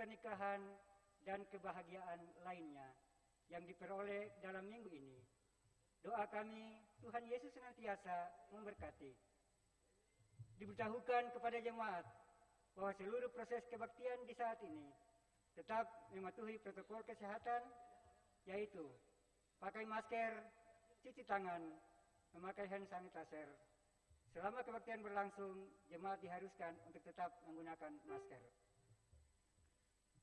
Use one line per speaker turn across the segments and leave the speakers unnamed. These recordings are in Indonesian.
pernikahan dan kebahagiaan lainnya yang diperoleh dalam minggu ini. Doa kami, Tuhan Yesus senantiasa memberkati. Diberitahukan kepada jemaat bahwa seluruh proses kebaktian di saat ini tetap mematuhi protokol kesehatan, yaitu pakai masker, cuci tangan, memakai hand sanitizer. Selama kebaktian berlangsung, jemaat diharuskan untuk tetap menggunakan masker.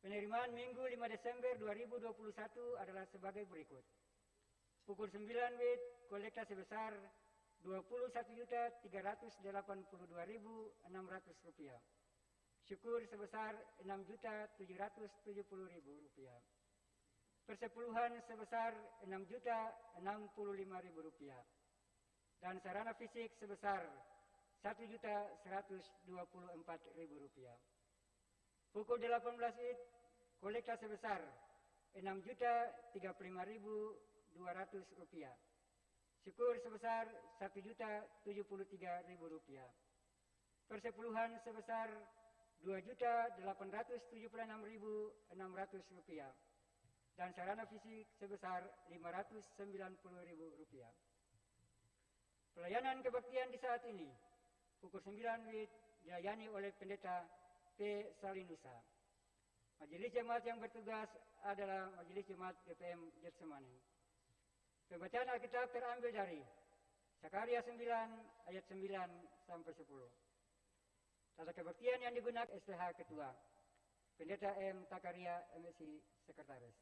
Penerimaan Minggu 5 Desember 2021 adalah sebagai berikut. Pukul 9 WIB, kolekta sebesar Rp21.382.600. Syukur sebesar Rp6.770.000. Persepuluhan sebesar Rp6.065.000. Dan sarana fisik sebesar Rp1.124.000. Pukul 18 WIB, kolekta sebesar Rp6.035.200. Syukur sebesar Rp1.073.000. Persepuluhan sebesar Rp2.876.600. Dan sarana fisik sebesar Rp590.000. Pelayanan kebaktian di saat ini, pukul 9 WIB dilayani oleh Pendeta P. Salinusa. Majelis Jemaat yang bertugas adalah Majelis Jemaat GPM Getsemani. Pembacaan Alkitab terambil dari Sakaria 9 ayat 9 sampai 10. Tata kebaktian yang digunakan STH Ketua, Pendeta M. Takaria MSI Sekretaris.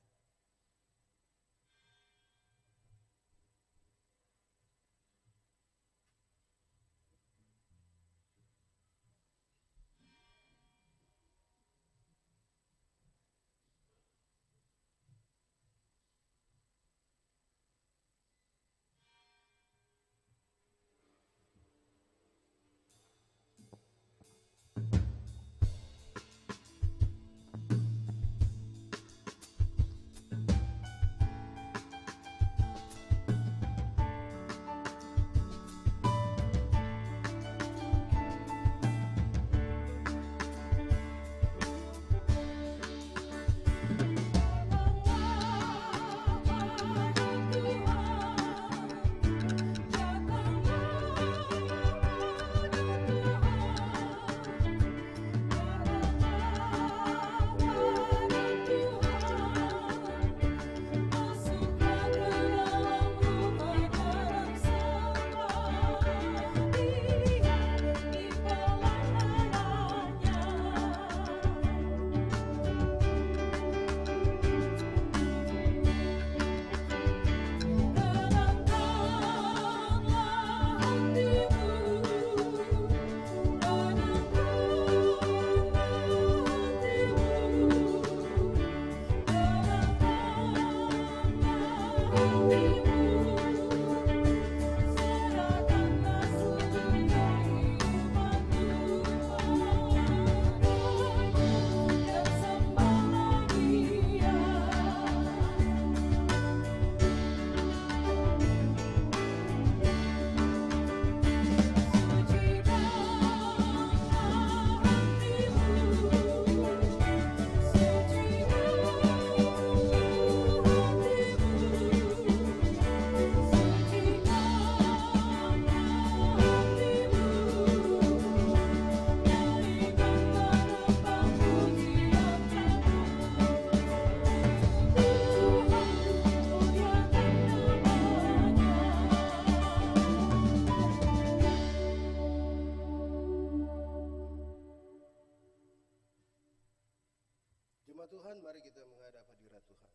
Jemaat Tuhan, mari kita menghadap hadirat Tuhan.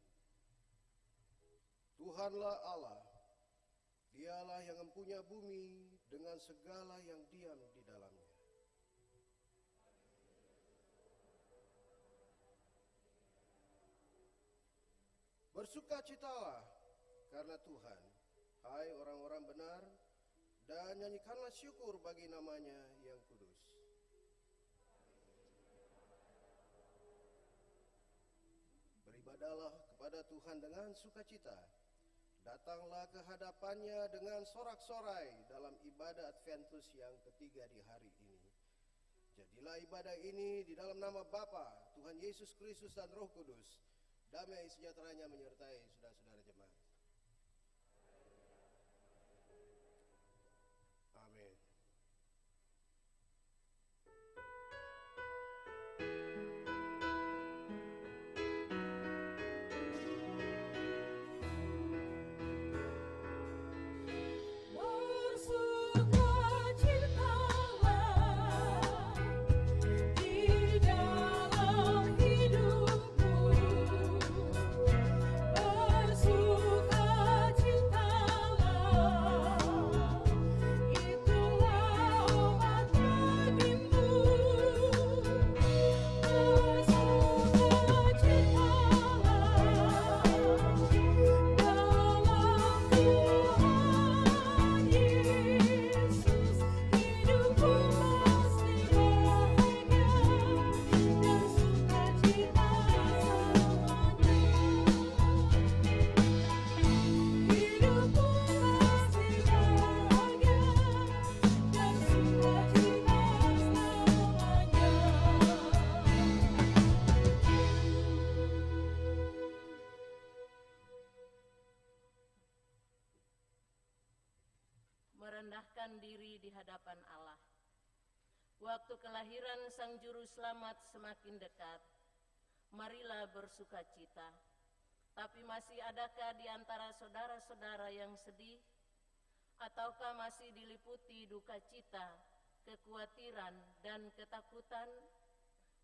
Tuhanlah Allah, Dialah yang mempunyai bumi dengan segala yang diam di dalamnya. Bersukacitalah karena Tuhan, hai orang-orang benar, dan nyanyikanlah syukur bagi namanya yang kudus. Beribadahlah kepada Tuhan dengan sukacita. Datanglah ke hadapannya dengan sorak-sorai dalam ibadah Adventus yang ketiga di hari ini. Jadilah ibadah ini di dalam nama Bapa, Tuhan Tuhan Yesus Kristus dan Roh Kudus, damai sejahteranya menyertai saudara-saudara jemaat. Amin.
Merendahkan diri di hadapan Allah. Waktu kelahiran Sang Juru Selamat semakin dekat. Marilah bersukacita. Tapi masih adakah di antara saudara-saudara yang sedih? Ataukah masih diliputi duka cita, kekhawatiran, dan ketakutan?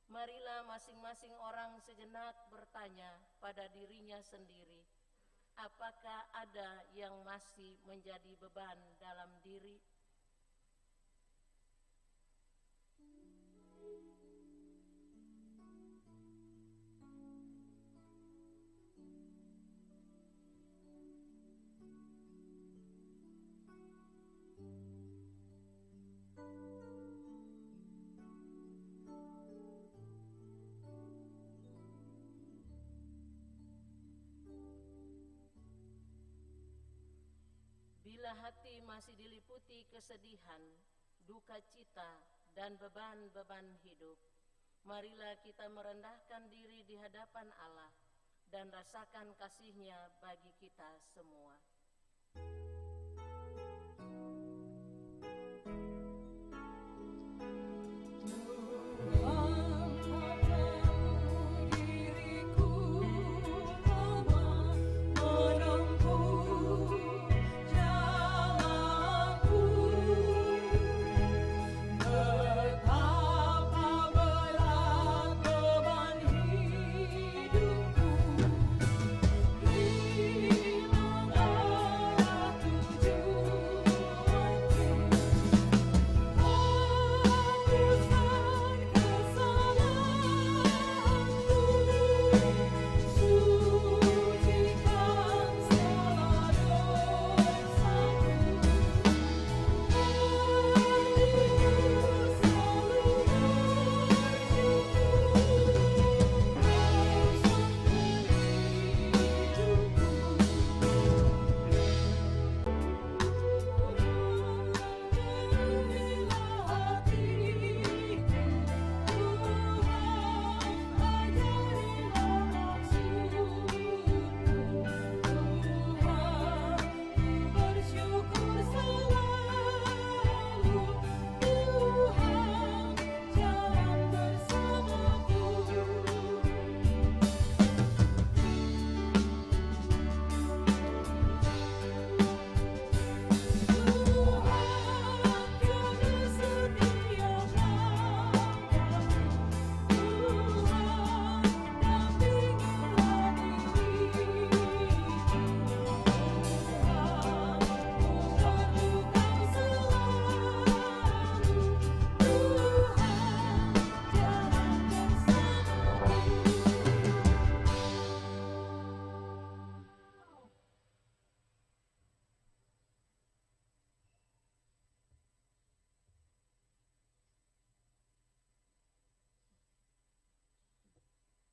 Marilah masing-masing orang sejenak bertanya pada dirinya sendiri, apakah ada yang masih menjadi beban dalam diri? Bila hati masih diliputi kesedihan, duka cita, dan beban-beban hidup, marilah kita merendahkan diri di hadapan Allah dan rasakan kasih-Nya bagi kita semua.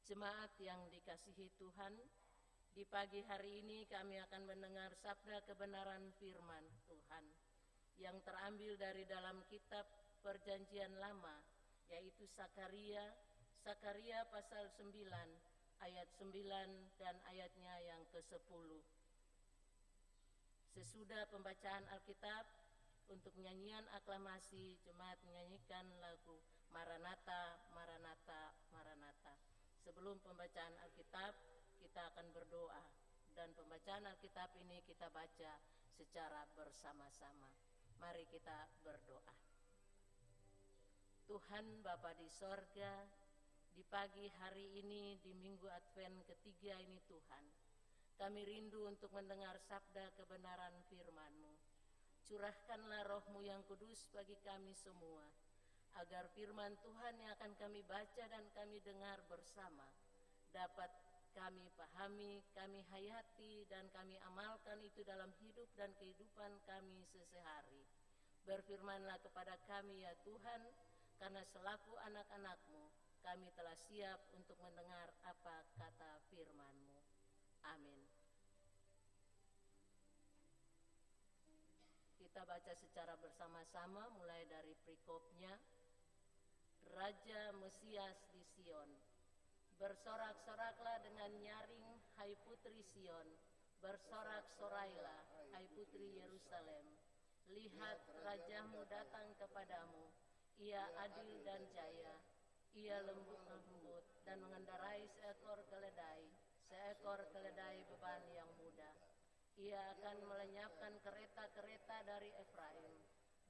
Jemaat yang dikasihi Tuhan, di pagi hari ini kami akan mendengar sabda kebenaran firman Tuhan yang terambil dari dalam kitab Perjanjian Lama, yaitu Sakaria Sakaria pasal 9 ayat 9 dan ayatnya yang ke-10. Sesudah pembacaan Alkitab, untuk nyanyian aklamasi jemaat menyanyikan lagu Maranatha, Maranatha, Maranatha. Sebelum pembacaan Alkitab, kita akan berdoa, dan pembacaan Alkitab ini kita baca secara bersama-sama. Mari kita berdoa. Tuhan Bapa di sorga, di pagi hari ini, di minggu Advent ketiga ini Tuhan, kami rindu untuk mendengar sabda kebenaran firman-Mu. Curahkanlah roh-Mu yang kudus bagi kami semua, agar firman Tuhan yang akan kami baca dan kami dengar bersama, dapat kami pahami, kami hayati, dan kami amalkan itu dalam hidup dan kehidupan kami sehari-hari. Berfirmanlah kepada kami ya Tuhan, karena selaku anak-anak-Mu, kami telah siap untuk mendengar apa kata firman-Mu. Amin. Kita baca secara bersama-sama mulai dari perikopnya. Raja Mesias di Sion. Bersorak-soraklah dengan nyaring, hai putri Sion. Bersorak-sorailah, hai putri Yerusalem. Lihat, rajamu datang kepadamu. Ia adil dan jaya. Ia lembut-lembut dan mengendarai seekor keledai beban yang mudah. Ia akan melenyapkan kereta-kereta dari Efraim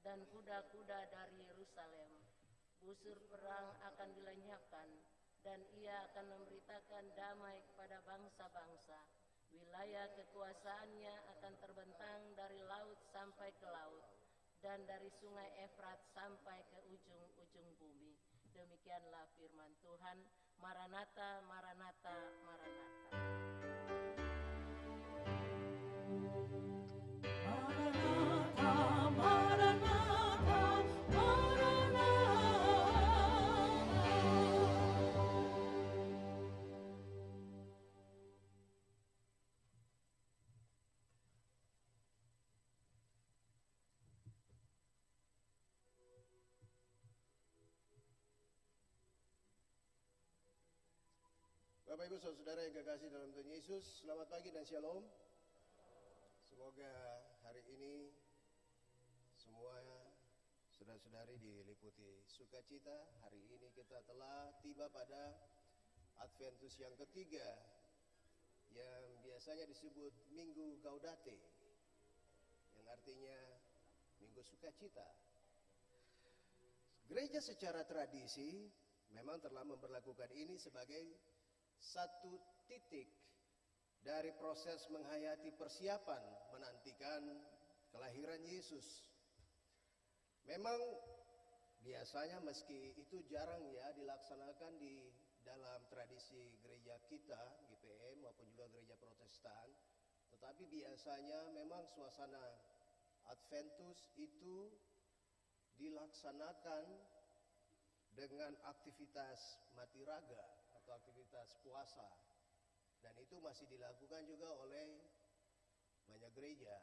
dan kuda-kuda dari Yerusalem. Busur perang akan dilenyapkan, dan ia akan memberitakan damai kepada bangsa-bangsa. Wilayah kekuasaannya akan terbentang dari laut sampai ke laut, dan dari sungai Efrat sampai ke ujung-ujung bumi. Demikianlah firman Tuhan. Maranatha, Maranatha, Maranatha.
Bapak Ibu Saudara yang kekasih dalam Tuhan Yesus, selamat pagi dan shalom. Semoga hari ini semua saudara-saudari diliputi sukacita. Hari ini kita telah tiba pada Adventus yang ketiga, yang biasanya disebut Minggu Gaudate, yang artinya Minggu Sukacita. Gereja secara tradisi memang telah memperlakukan ini sebagai satu titik dari proses menghayati persiapan menantikan kelahiran Yesus. Memang biasanya meski itu jarang ya dilaksanakan di dalam tradisi gereja kita, GPM maupun juga gereja Protestan, tetapi biasanya memang suasana Adventus itu dilaksanakan dengan aktivitas mati raga atau aktivitas puasa, dan itu masih dilakukan juga oleh banyak gereja,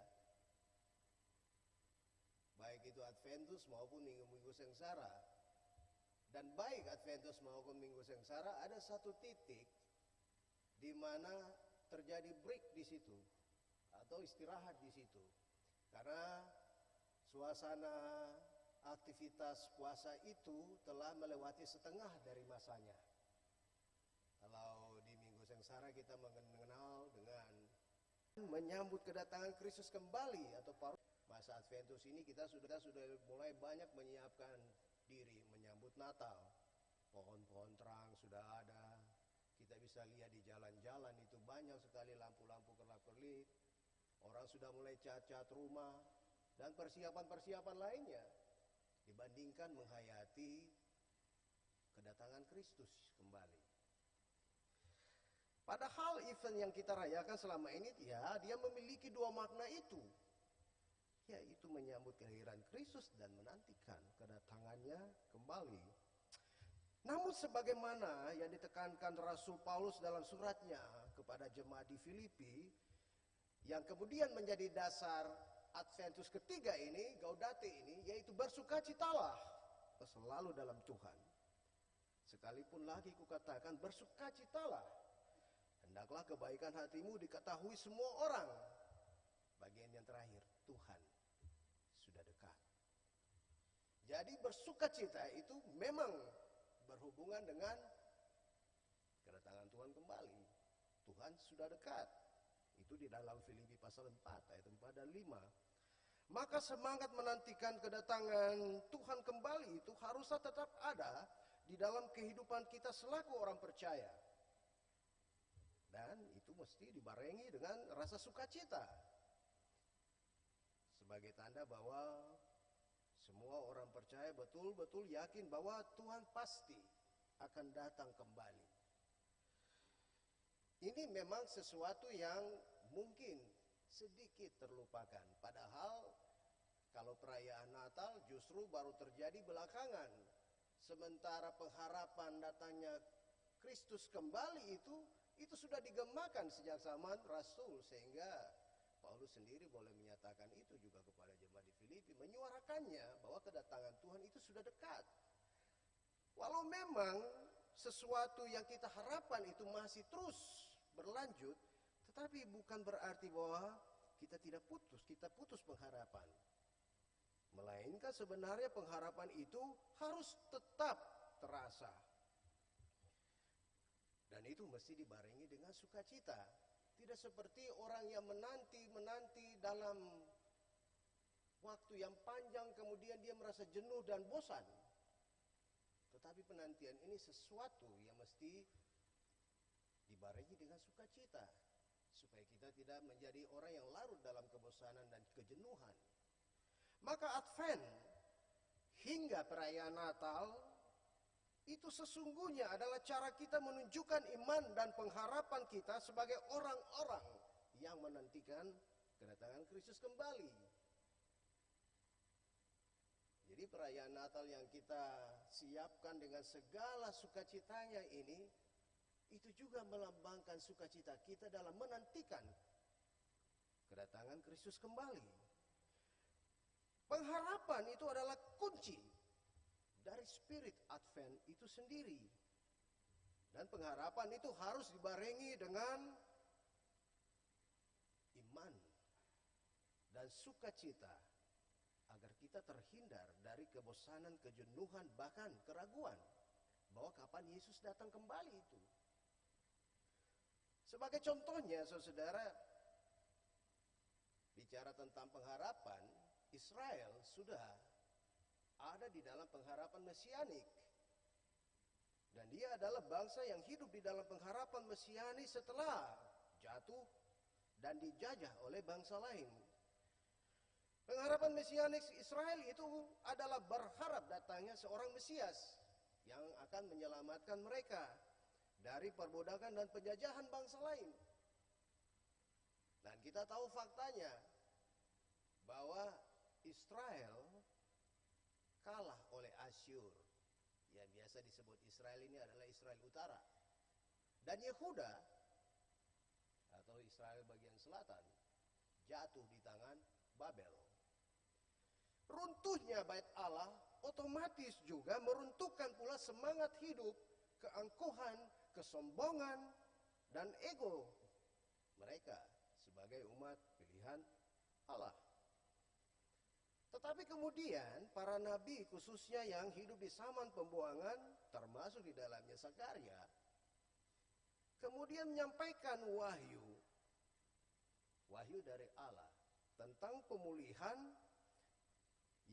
baik itu Adventus maupun Minggu-Minggu Sengsara. Dan baik Adventus maupun Minggu Sengsara ada satu titik di mana terjadi break di situ atau istirahat di situ, karena suasana aktivitas puasa itu telah melewati setengah dari masanya. Kalau di Minggu Sengsara kita mengenal dengan menyambut kedatangan Kristus kembali atau masa Adventus ini kita sudah mulai banyak menyiapkan diri menyambut Natal. Pohon-pohon terang sudah ada. Kita bisa lihat di jalan-jalan itu banyak sekali lampu-lampu kerlap-kerlip. Orang sudah mulai cat-cat rumah dan persiapan-persiapan lainnya dibandingkan menghayati kedatangan Kristus kembali. Padahal event yang kita rayakan selama ini ya, dia memiliki dua makna itu, yaitu menyambut kelahiran Kristus dan menantikan kedatangannya kembali. Namun sebagaimana yang ditekankan Rasul Paulus dalam suratnya kepada jemaat di Filipi, yang kemudian menjadi dasar Adventus ketiga ini, Gaudate ini, yaitu bersukacitalah selalu dalam Tuhan. sekalipun lagi kukatakan bersukacitalah. Hendaklah kebaikan hatimu diketahui semua orang. Bagian yang terakhir, Tuhan sudah dekat. Jadi bersukacita itu memang berhubungan dengan kedatangan Tuhan kembali. Tuhan sudah dekat. Itu di dalam Filipi pasal 4 ayat 4 dan 5. Maka semangat menantikan kedatangan Tuhan kembali itu harusnya tetap ada di dalam kehidupan kita selaku orang percaya. Dan itu mesti dibarengi dengan rasa sukacita. Sebagai tanda bahwa semua orang percaya betul-betul yakin bahwa Tuhan pasti akan datang kembali. Ini memang sesuatu yang mungkin sedikit terlupakan. Padahal kalau perayaan Natal justru baru terjadi belakangan. Sementara pengharapan datangnya Kristus kembali itu sudah digemakan sejak zaman Rasul. Sehingga Paulus sendiri boleh menyatakan itu juga kepada jemaat di Filipi. Menyuarakannya bahwa kedatangan Tuhan itu sudah dekat. Walau memang sesuatu yang kita harapkan itu masih terus berlanjut, tetapi bukan berarti bahwa kita tidak putus, kita putus pengharapan. Melainkan sebenarnya pengharapan itu harus tetap terasa. Dan itu mesti dibarengi dengan sukacita. Tidak seperti orang yang menanti dalam waktu yang panjang kemudian dia merasa jenuh dan bosan. Tetapi penantian ini sesuatu yang mesti dibarengi dengan sukacita, supaya kita tidak menjadi orang yang larut dalam kebosanan dan kejenuhan. Maka Advent hingga perayaan Natal itu sesungguhnya adalah cara kita menunjukkan iman dan pengharapan kita sebagai orang-orang yang menantikan kedatangan Kristus kembali. Jadi perayaan Natal yang kita siapkan dengan segala sukacitanya ini, itu juga melambangkan sukacita kita dalam menantikan kedatangan Kristus kembali. Pengharapan itu adalah kunci dari spirit Advent itu sendiri. Dan pengharapan itu harus dibarengi dengan iman dan sukacita agar kita terhindar dari kebosanan, kejenuhan, bahkan keraguan bahwa kapan Yesus datang kembali itu. Sebagai contohnya, saudara, bicara tentang pengharapan, Israel sudah ada di dalam pengharapan mesianik. Dan dia adalah bangsa yang hidup di dalam pengharapan mesianik setelah jatuh dan dijajah oleh bangsa lain. Pengharapan mesianik Israel itu adalah berharap datangnya seorang Mesias yang akan menyelamatkan mereka dari perbudakan dan penjajahan bangsa lain. Dan kita tahu faktanya bahwa Israel kalah oleh Asyur. Yang biasa disebut Israel ini adalah Israel Utara. Dan Yehuda atau Israel bagian selatan jatuh di tangan Babel. Runtuhnya bait Allah otomatis juga meruntuhkan pula semangat hidup, keangkuhan, kesombongan, dan ego mereka sebagai umat pilihan Allah. Tetapi kemudian para nabi khususnya yang hidup di zaman pembuangan, termasuk di dalamnya Zakaria, kemudian menyampaikan wahyu dari Allah tentang pemulihan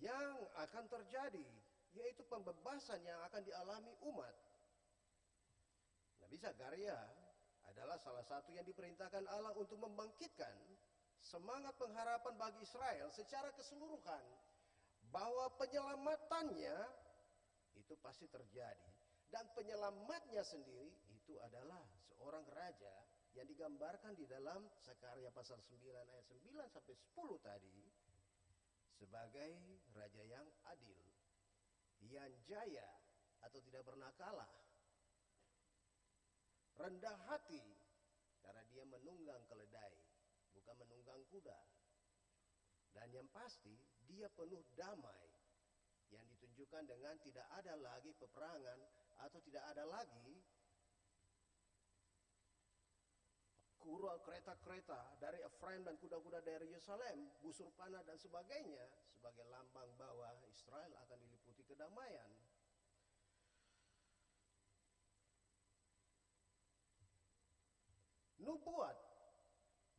yang akan terjadi, yaitu pembebasan yang akan dialami umat. Nabi Zakaria adalah salah satu yang diperintahkan Allah untuk membangkitkan semangat pengharapan bagi Israel secara keseluruhan, bahwa penyelamatannya itu pasti terjadi, dan penyelamatnya sendiri itu adalah seorang raja yang digambarkan di dalam Zakaria pasal 9 ayat 9 sampai 10 tadi sebagai raja yang adil, yang jaya atau tidak pernah kalah, rendah hati karena dia menunggang keledai, bukan menunggang kuda. Dan yang pasti dia penuh damai yang ditunjukkan dengan tidak ada lagi peperangan atau tidak ada lagi kereta-kereta dari Efraim dan kuda-kuda dari Yerusalem, busur panah dan sebagainya, sebagai lambang bahwa Israel akan diliputi kedamaian. Nubuat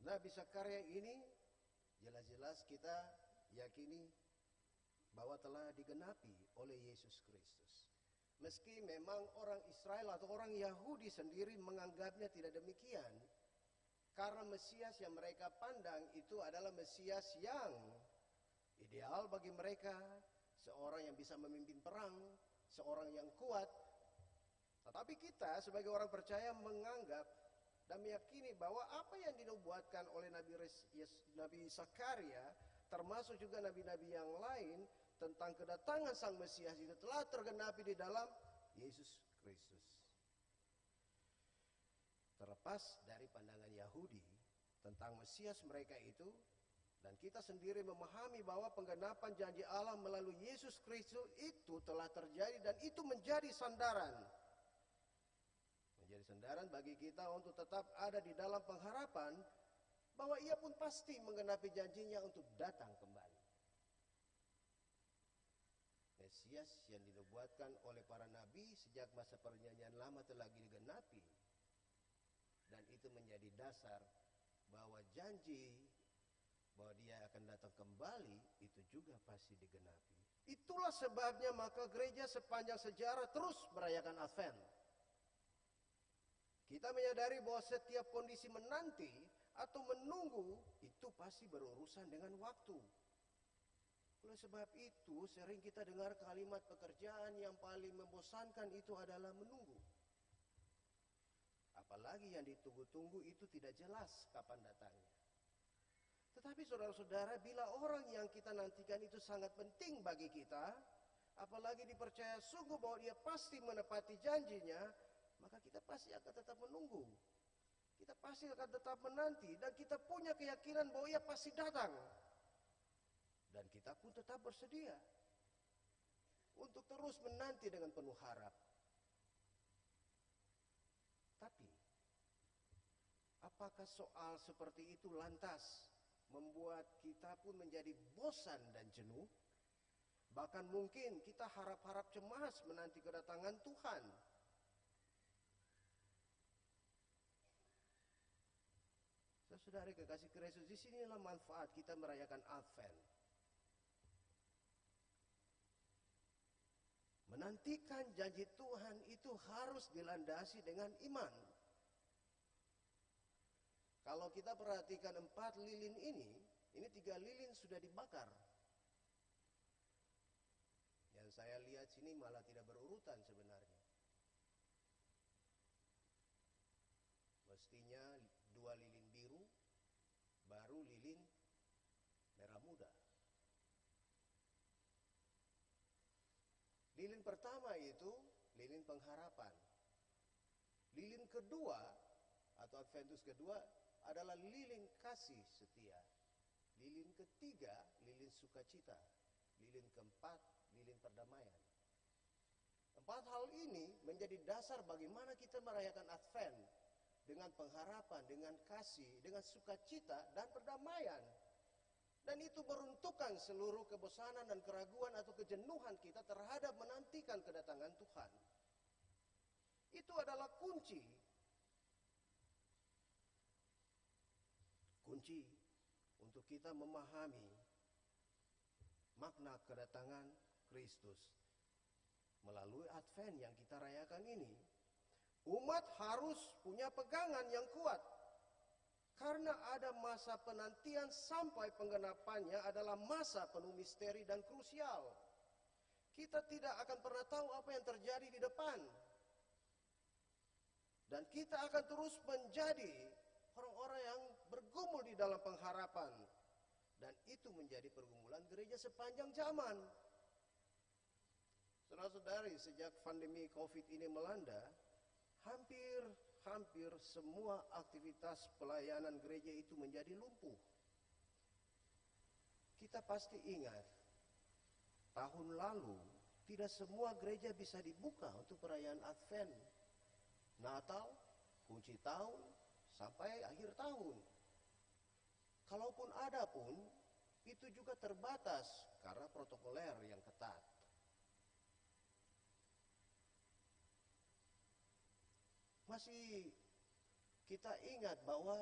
Nabi Zakaria ini jelas-jelas kita yakini bahwa telah digenapi oleh Yesus Kristus. Meski memang orang Israel atau orang Yahudi sendiri menganggapnya tidak demikian, karena Mesias yang mereka pandang itu adalah Mesias yang ideal bagi mereka, seorang yang bisa memimpin perang, seorang yang kuat. Tetapi kita sebagai orang percaya menganggap dan meyakini bahwa apa yang dinubuatkan oleh Nabi Zakaria, termasuk juga nabi-nabi yang lain, tentang kedatangan Sang Mesias itu telah tergenapi di dalam Yesus Kristus. Terlepas dari pandangan Yahudi tentang Mesias mereka itu, dan kita sendiri memahami bahwa penggenapan janji Allah melalui Yesus Kristus itu telah terjadi, dan itu menjadi sandaran. Menjadi sandaran bagi kita untuk tetap ada di dalam pengharapan bahwa Ia pun pasti menggenapi janjinya untuk datang kembali. Mesias yang dinubuatkan oleh para nabi sejak masa perjanjian lama telah digenapi, dan itu menjadi dasar bahwa janji bahwa Dia akan datang kembali itu juga pasti digenapi. Itulah sebabnya maka gereja sepanjang sejarah terus merayakan Advent. Kita menyadari bahwa setiap kondisi menanti atau menunggu itu pasti berurusan dengan waktu. Oleh sebab itu sering kita dengar kalimat pekerjaan yang paling membosankan itu adalah menunggu. Apalagi yang ditunggu-tunggu itu tidak jelas kapan datangnya. Tetapi saudara-saudara, bila orang yang kita nantikan itu sangat penting bagi kita, apalagi dipercaya sungguh bahwa Dia pasti menepati janjinya, maka kita pasti akan tetap menunggu. Kita pasti akan tetap menanti, dan kita punya keyakinan bahwa Ia pasti datang. Dan kita pun tetap bersedia untuk terus menanti dengan penuh harap. Tapi, apakah soal seperti itu lantas membuat kita pun menjadi bosan dan jenuh? Bahkan mungkin kita harap-harap cemas menanti kedatangan Tuhan. Saudara kekasih Kristus, di sinilah manfaat kita merayakan Advent. Menantikan janji Tuhan itu harus dilandasi dengan iman. Kalau kita perhatikan 4 lilin ini 3 lilin sudah dibakar. Yang saya lihat sini malah tidak berurutan sebenarnya. Mestinya 2 lilin biru, baru lilin merah muda. Lilin pertama itu lilin pengharapan. Lilin kedua atau Adventus kedua adalah lilin kasih setia. Lilin ketiga lilin sukacita. Lilin keempat lilin perdamaian. 4 hal ini menjadi dasar bagaimana kita merayakan Advent, dengan pengharapan, dengan kasih, dengan sukacita dan perdamaian. Dan itu meruntuhkan seluruh kebosanan dan keraguan atau kejenuhan kita terhadap menantikan kedatangan Tuhan. Itu adalah kunci. Kunci untuk kita memahami makna kedatangan Kristus. Melalui Advent yang kita rayakan ini, umat harus punya pegangan yang kuat. Karena ada masa penantian sampai penggenapannya adalah masa penuh misteri dan krusial. Kita tidak akan pernah tahu apa yang terjadi di depan. Dan kita akan terus menjadi orang-orang yang bergumul di dalam pengharapan. Dan itu menjadi pergumulan gereja sepanjang zaman. Saudara-saudari, sejak pandemi COVID ini melanda, hampir semua aktivitas pelayanan gereja itu menjadi lumpuh. Kita pasti ingat, tahun lalu tidak semua gereja bisa dibuka untuk perayaan Advent, Natal, kunci tahun, sampai akhir tahun. Kalaupun ada pun, itu juga terbatas karena protokoler yang ketat. Masih kita ingat bahwa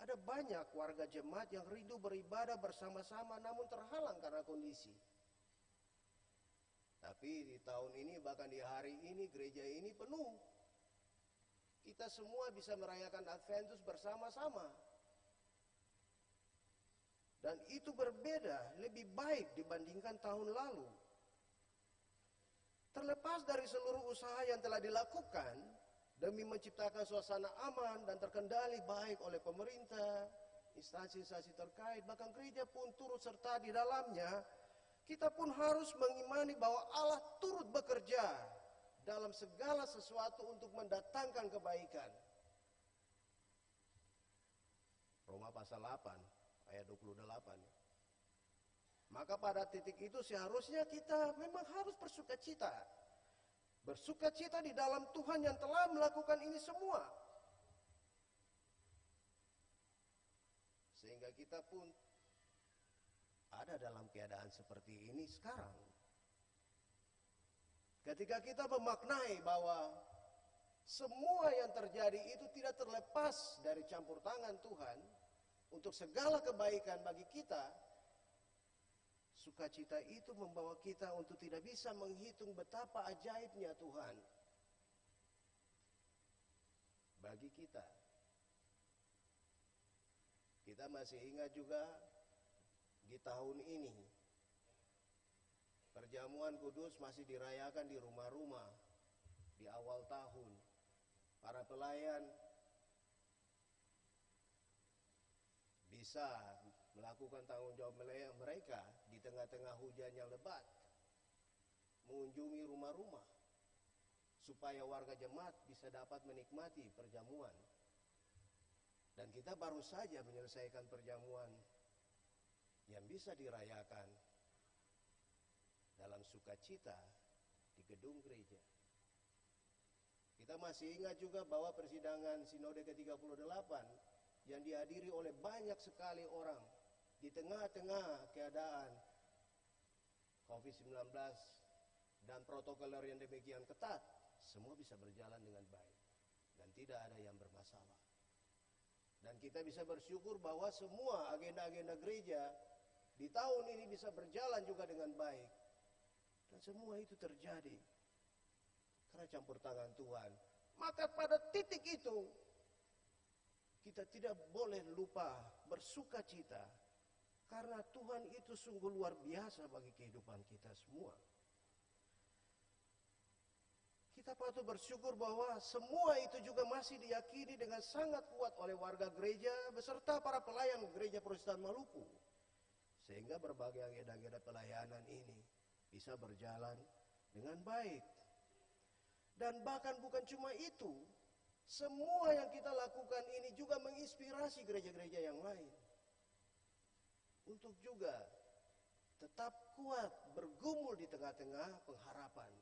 ada banyak warga jemaat yang rindu beribadah bersama-sama namun terhalang karena kondisi. Tapi di tahun ini, bahkan di hari ini, gereja ini penuh. Kita semua bisa merayakan Adventus bersama-sama. Dan itu berbeda, lebih baik dibandingkan tahun lalu. Terlepas dari seluruh usaha yang telah dilakukan demi menciptakan suasana aman dan terkendali baik oleh pemerintah, instansi-instansi terkait, bahkan gereja pun turut serta di dalamnya, kita pun harus mengimani bahwa Allah turut bekerja dalam segala sesuatu untuk mendatangkan kebaikan. Roma pasal 8 ayat 28. Maka pada titik itu seharusnya kita memang harus bersukacita. Bersukacita di dalam Tuhan yang telah melakukan ini semua. Sehingga kita pun ada dalam keadaan seperti ini sekarang. Ketika kita memaknai bahwa semua yang terjadi itu tidak terlepas dari campur tangan Tuhan untuk segala kebaikan bagi kita, sukacita itu membawa kita untuk tidak bisa menghitung betapa ajaibnya Tuhan bagi kita. Kita masih ingat juga di tahun ini, perjamuan kudus masih dirayakan di rumah-rumah di awal tahun. Para pelayan bisa melakukan tanggung jawab mereka di tengah-tengah hujan yang lebat, mengunjungi rumah-rumah supaya warga jemaat bisa dapat menikmati perjamuan. Dan kita baru saja menyelesaikan perjamuan yang bisa dirayakan dalam sukacita di gedung gereja. Kita masih ingat juga bahwa persidangan Sinode ke-38 yang dihadiri oleh banyak sekali orang di tengah-tengah keadaan COVID-19 dan protokoler yang demikian ketat, semua bisa berjalan dengan baik dan tidak ada yang bermasalah. Dan kita bisa bersyukur bahwa semua agenda-agenda gereja di tahun ini bisa berjalan juga dengan baik. Dan semua itu terjadi karena campur tangan Tuhan. Maka pada titik itu kita tidak boleh lupa bersukacita karena Tuhan itu sungguh luar biasa bagi kehidupan kita semua. Kita patut bersyukur bahwa semua itu juga masih diyakini dengan sangat kuat oleh warga gereja beserta para pelayan gereja Protestan Maluku. Sehingga berbagai agenda-agenda pelayanan ini bisa berjalan dengan baik. Dan bahkan bukan cuma itu, semua yang kita lakukan ini juga menginspirasi gereja-gereja yang lain untuk juga tetap kuat bergumul di tengah-tengah pengharapan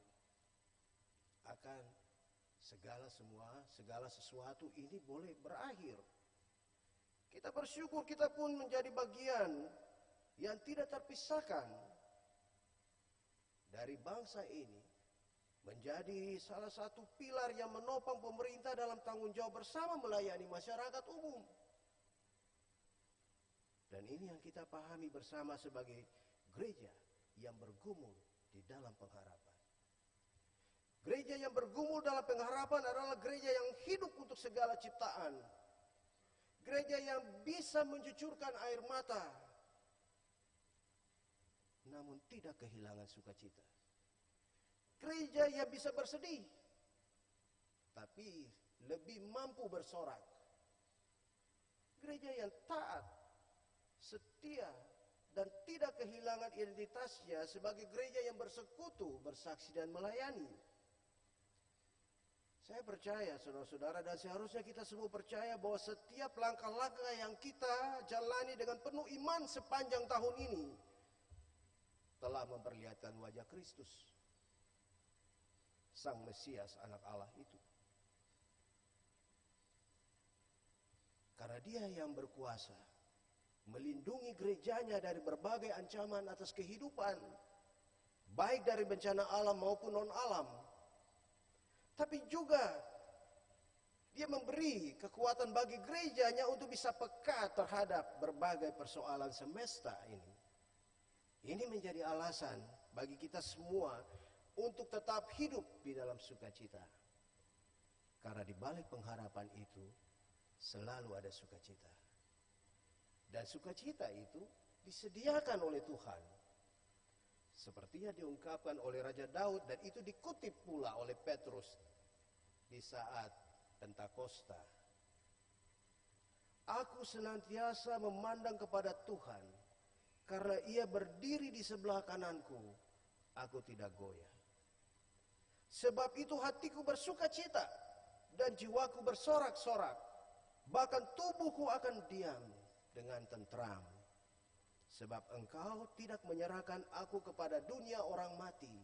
akan segala sesuatu ini boleh berakhir. Kita bersyukur kita pun menjadi bagian yang tidak terpisahkan dari bangsa ini, menjadi salah satu pilar yang menopang pemerintah dalam tanggung jawab bersama melayani masyarakat umum. Dan ini yang kita pahami bersama sebagai gereja yang bergumul di dalam pengharapan. Gereja yang bergumul dalam pengharapan adalah gereja yang hidup untuk segala ciptaan. Gereja yang bisa mencucurkan air mata, namun tidak kehilangan sukacita. Gereja yang bisa bersedih, tapi lebih mampu bersorak. Gereja yang taat, setia, dan tidak kehilangan identitasnya sebagai gereja yang bersekutu, bersaksi, dan melayani. Saya percaya saudara-saudara, dan seharusnya kita semua percaya bahwa setiap langkah-langkah yang kita jalani dengan penuh iman sepanjang tahun ini telah memperlihatkan wajah Kristus Sang Mesias anak Allah itu. Karena Dia yang berkuasa melindungi gerejanya dari berbagai ancaman atas kehidupan, baik dari bencana alam maupun non-alam. Tapi juga Dia memberi kekuatan bagi gerejanya untuk bisa peka terhadap berbagai persoalan semesta ini. Ini menjadi alasan bagi kita semua untuk tetap hidup di dalam sukacita. Karena di balik pengharapan itu selalu ada sukacita. Dan sukacita itu disediakan oleh Tuhan. Sepertinya diungkapkan oleh Raja Daud, dan itu dikutip pula oleh Petrus di saat Pentakosta. Aku senantiasa memandang kepada Tuhan, karena Ia berdiri di sebelah kananku, aku tidak goyah. Sebab itu hatiku bersukacita dan jiwaku bersorak-sorak, bahkan tubuhku akan diam dengan tentram. Sebab Engkau tidak menyerahkan aku kepada dunia orang mati,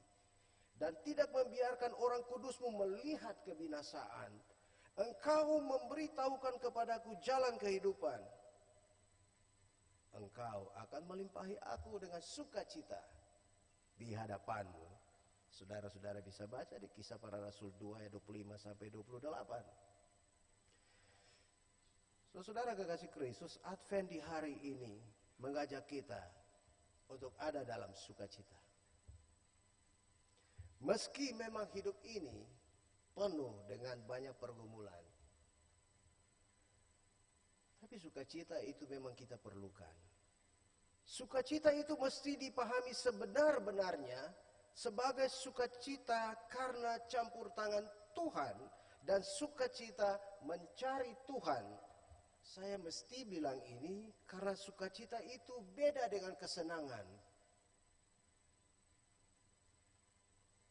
dan tidak membiarkan orang kudus-Mu melihat kebinasaan. Engkau memberitahukan kepadaku jalan kehidupan. Engkau akan melimpahi aku dengan sukacita di hadapan-Mu. Saudara-saudara bisa baca di Kisah Para Rasul 2 ayat 25 sampai 28. Saudara kekasih Kristus, Advent di hari ini mengajak kita untuk ada dalam sukacita. Meski memang hidup ini penuh dengan banyak pergumulan, tapi sukacita itu memang kita perlukan. Sukacita itu mesti dipahami sebenar-benarnya sebagai sukacita karena campur tangan Tuhan dan sukacita mencari Tuhan. Saya mesti bilang ini karena sukacita itu beda dengan kesenangan.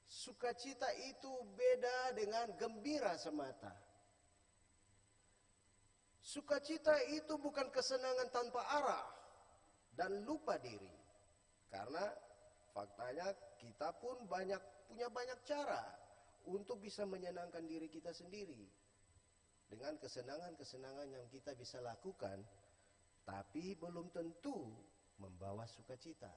Sukacita itu beda dengan gembira semata. Sukacita itu bukan kesenangan tanpa arah dan lupa diri. Karena faktanya kita pun punya banyak cara untuk bisa menyenangkan diri kita sendiri. Dengan kesenangan-kesenangan yang kita bisa lakukan, tapi belum tentu membawa sukacita.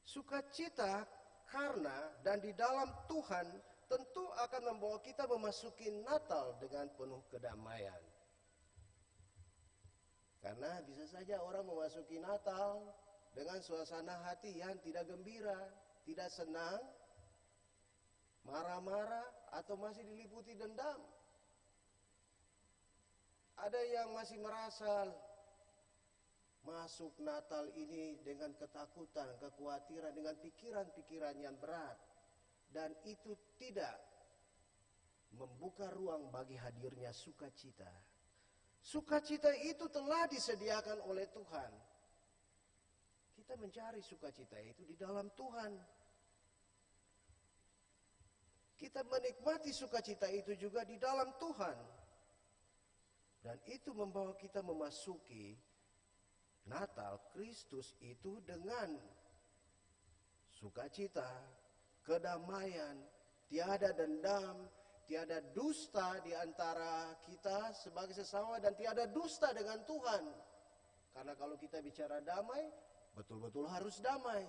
Sukacita karena dan di dalam Tuhan tentu akan membawa kita memasuki Natal dengan penuh kedamaian. Karena bisa saja orang memasuki Natal dengan suasana hati yang tidak gembira, tidak senang, marah-marah, atau masih diliputi dendam. Ada yang masih merasa masuk Natal ini dengan ketakutan, kekhawatiran, dengan pikiran-pikiran yang berat. Dan itu tidak membuka ruang bagi hadirnya sukacita. Sukacita itu telah disediakan oleh Tuhan. Kita mencari sukacita itu di dalam Tuhan. Kita menikmati sukacita itu juga di dalam Tuhan. Dan itu membawa kita memasuki Natal Kristus itu dengan sukacita, kedamaian, tiada dendam, tiada dusta di antara kita sebagai sesama, dan tiada dusta dengan Tuhan. Karena kalau kita bicara damai, betul-betul harus damai.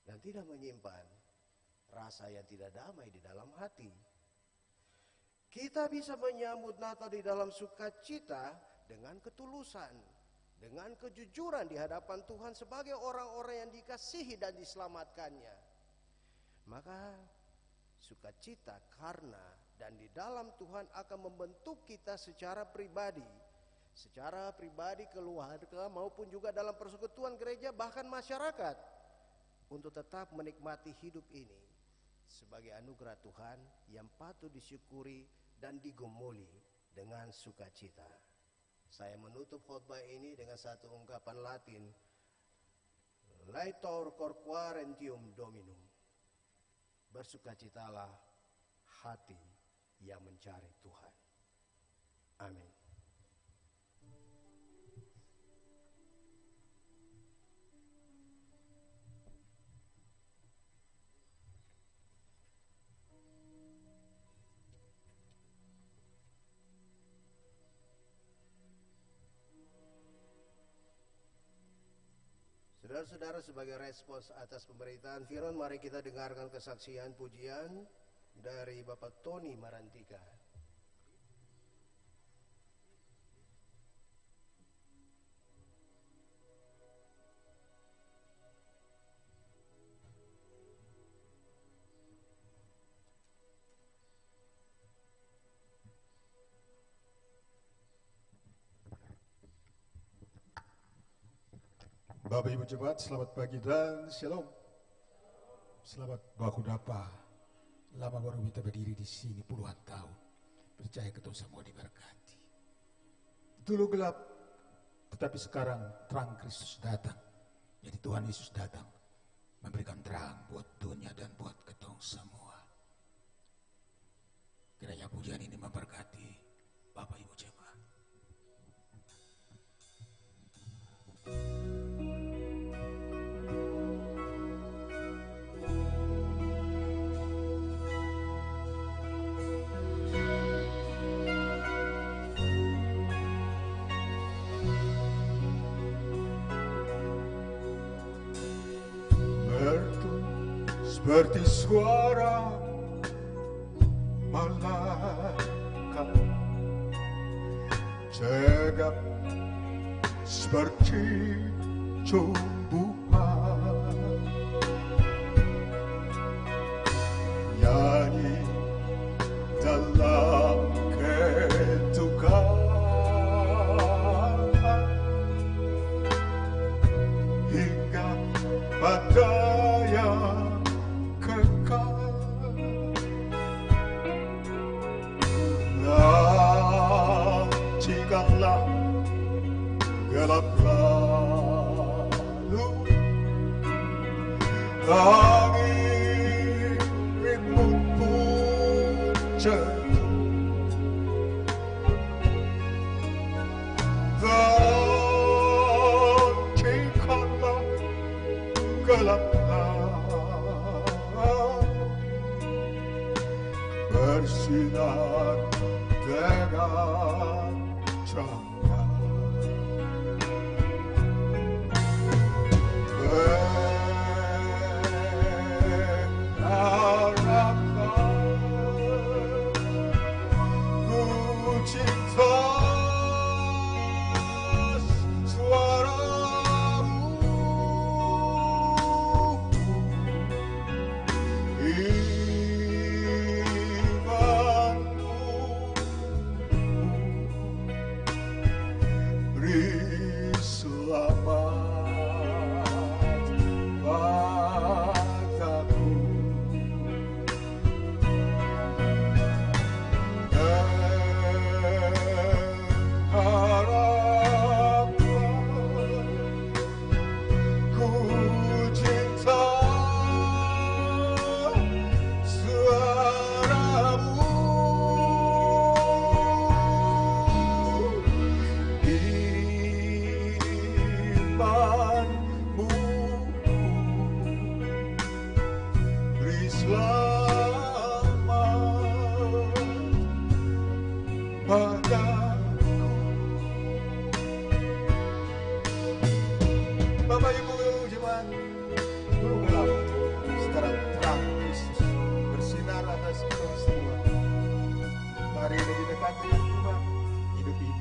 Dan tidak menyimpan rasa yang tidak damai di dalam hati. Kita bisa menyambut Natal di dalam sukacita dengan ketulusan, dengan kejujuran di hadapan Tuhan sebagai orang-orang yang dikasihi dan diselamatkannya. Maka sukacita karena dan di dalam Tuhan akan membentuk kita secara pribadi, keluarga, maupun juga dalam persekutuan gereja, bahkan masyarakat, untuk tetap menikmati hidup ini sebagai anugerah Tuhan yang patut disyukuri dan digumuli dengan sukacita. Saya menutup khotbah ini dengan satu ungkapan Latin, Laetor cor quarentium Dominum. Bersukacitalah hati yang mencari Tuhan. Amin. Saudara-saudara, sebagai respons atas pemberitaan firman, mari kita dengarkan kesaksian pujian dari Bapak Tony Marantika.
Bapak Ibu Jemaat, selamat pagi dan shalom. Selamat baku dapa. Lama baru kita berdiri di sini puluhan tahun. Percaya kita semua diberkati. Dulu gelap, tetapi sekarang terang Kristus datang. Jadi Tuhan Yesus datang memberikan terang buat dunia dan buat ketong semua. Kiranya pujian ini memberkati Bapak Ibu Jemaat. Seperti suara malaikat, cegap seperti tumbuhan, nyanyi dalam ketukan hingga pada yang nantikanlah gelap lalu, angin ribut pun jatuh, nantikanlah gelap bersinar dengan cahaya. Berharapkan ku cinta suaramu, Bapak Ibu Jemaat, dulu gelap, sekarang terang Kristus bersinar atas kita semua. Mari lebih dekat dengan Tuhan, hidup ini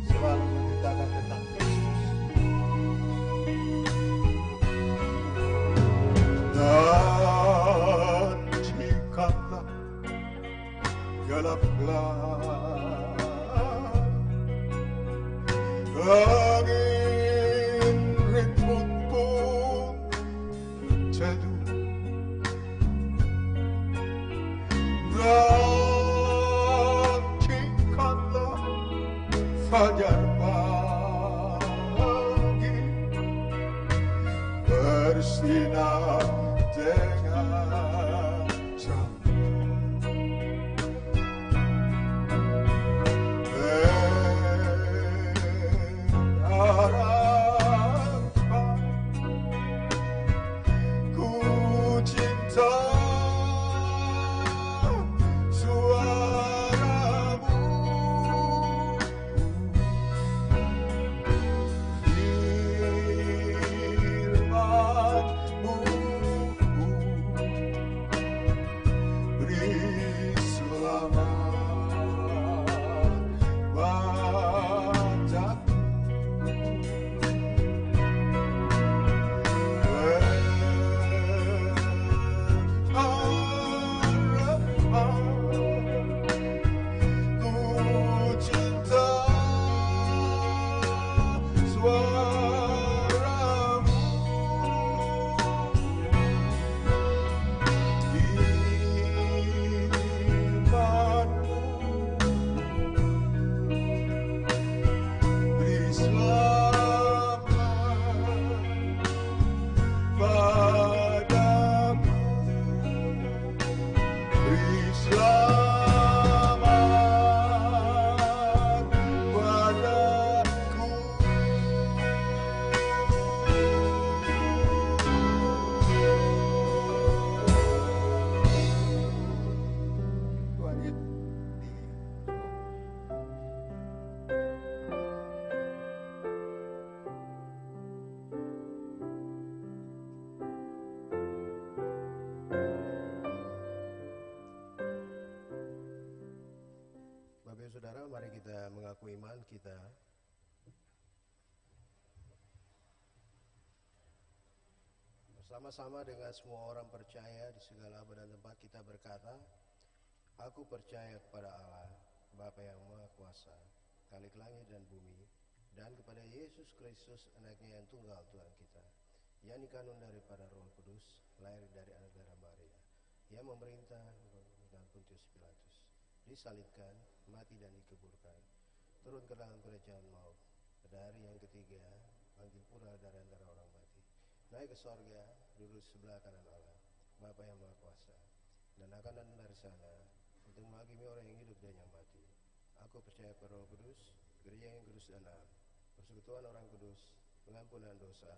selalu menceritakan tentang Kristus. Nantikanlah gelap angin ribut pun teduh, nantikanlah fajar pagi bersinar dengan harapan ku cinta suaramu, firman
Mari kita mengaku iman kita. Bersama-sama dengan semua orang percaya di segala abad dan tempat kita berkata, aku percaya kepada Allah, Bapa yang Maha Kuasa, Khalik langit dan bumi, dan kepada Yesus Kristus, anaknya yang tunggal Tuhan kita, yang dikandung daripada Roh Kudus, lahir dari anak darah Maria, yang memerintah dengan Pontius Pilatus, disalibkan, mati dan dikuburkan, turun ke dalam kerajaan maut, pada hari yang ketiga bangkit pula dari antara orang mati, naik ke sorga, duduk sebelah kanan Allah, Bapa yang Maha Kuasa, dan akan datang dari sana untuk menghakimi orang yang hidup dan yang mati. Aku percaya pada Roh Kudus, gereja yang kudus dan am, persekutuan orang kudus, pengampunan dosa,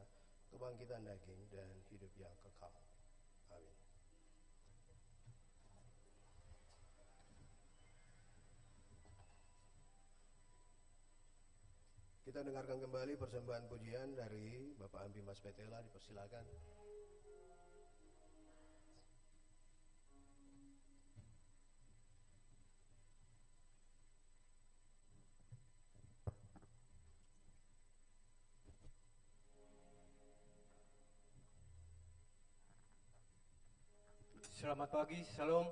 kebangkitan daging, dan hidup yang kekal. Amin. Kita dengarkan kembali persembahan pujian dari Bapak Ambi Mas Petela, dipersilakan.
Selamat pagi, Salam.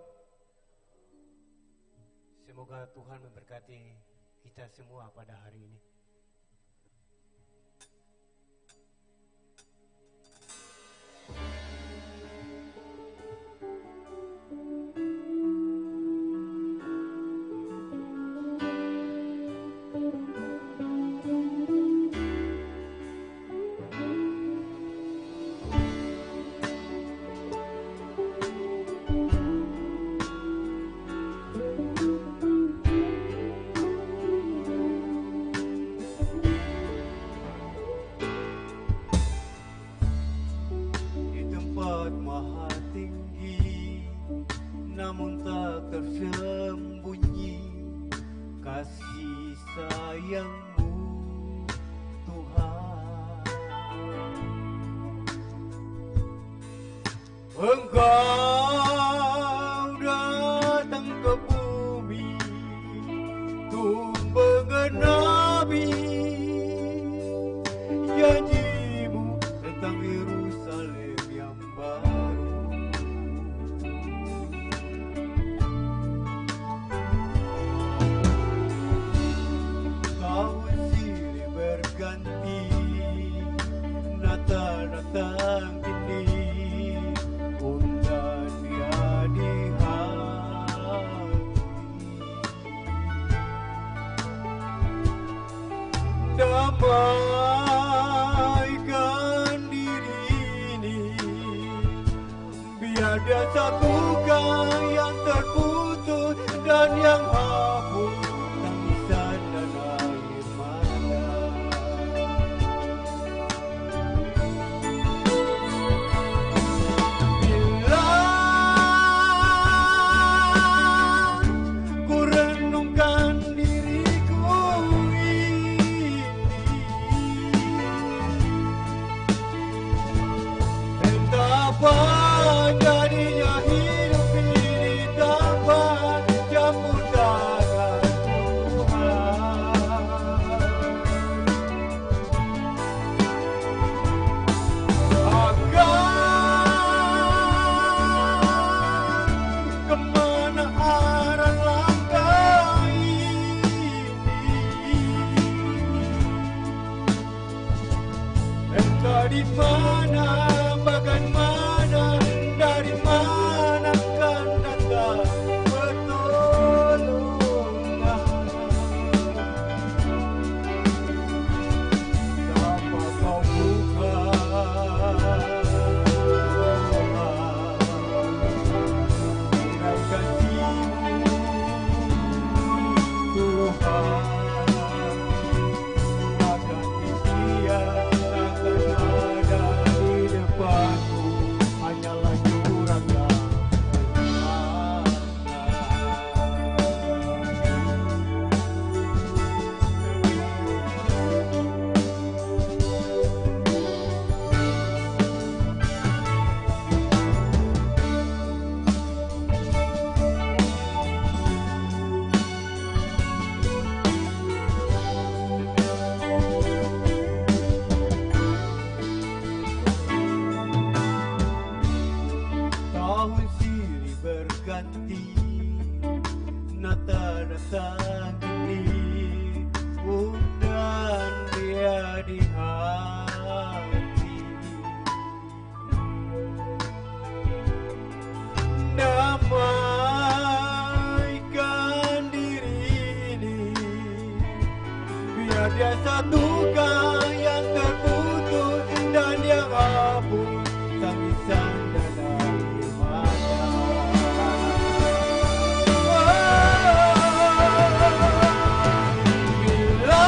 Semoga Tuhan memberkati kita semua pada hari ini.
Damaikan diri ini, biada satukan yang terputus dan yang hapus tangisan dan air mata. Bila ku renungkan diriku ini, betapa jadinya hidup ini tanpa campur tangan. menata-nata geni undang dia di hati. Damaikan diri ini, biar dia satukan yang terputus dan dia hapus tangisan dalam mata. Bila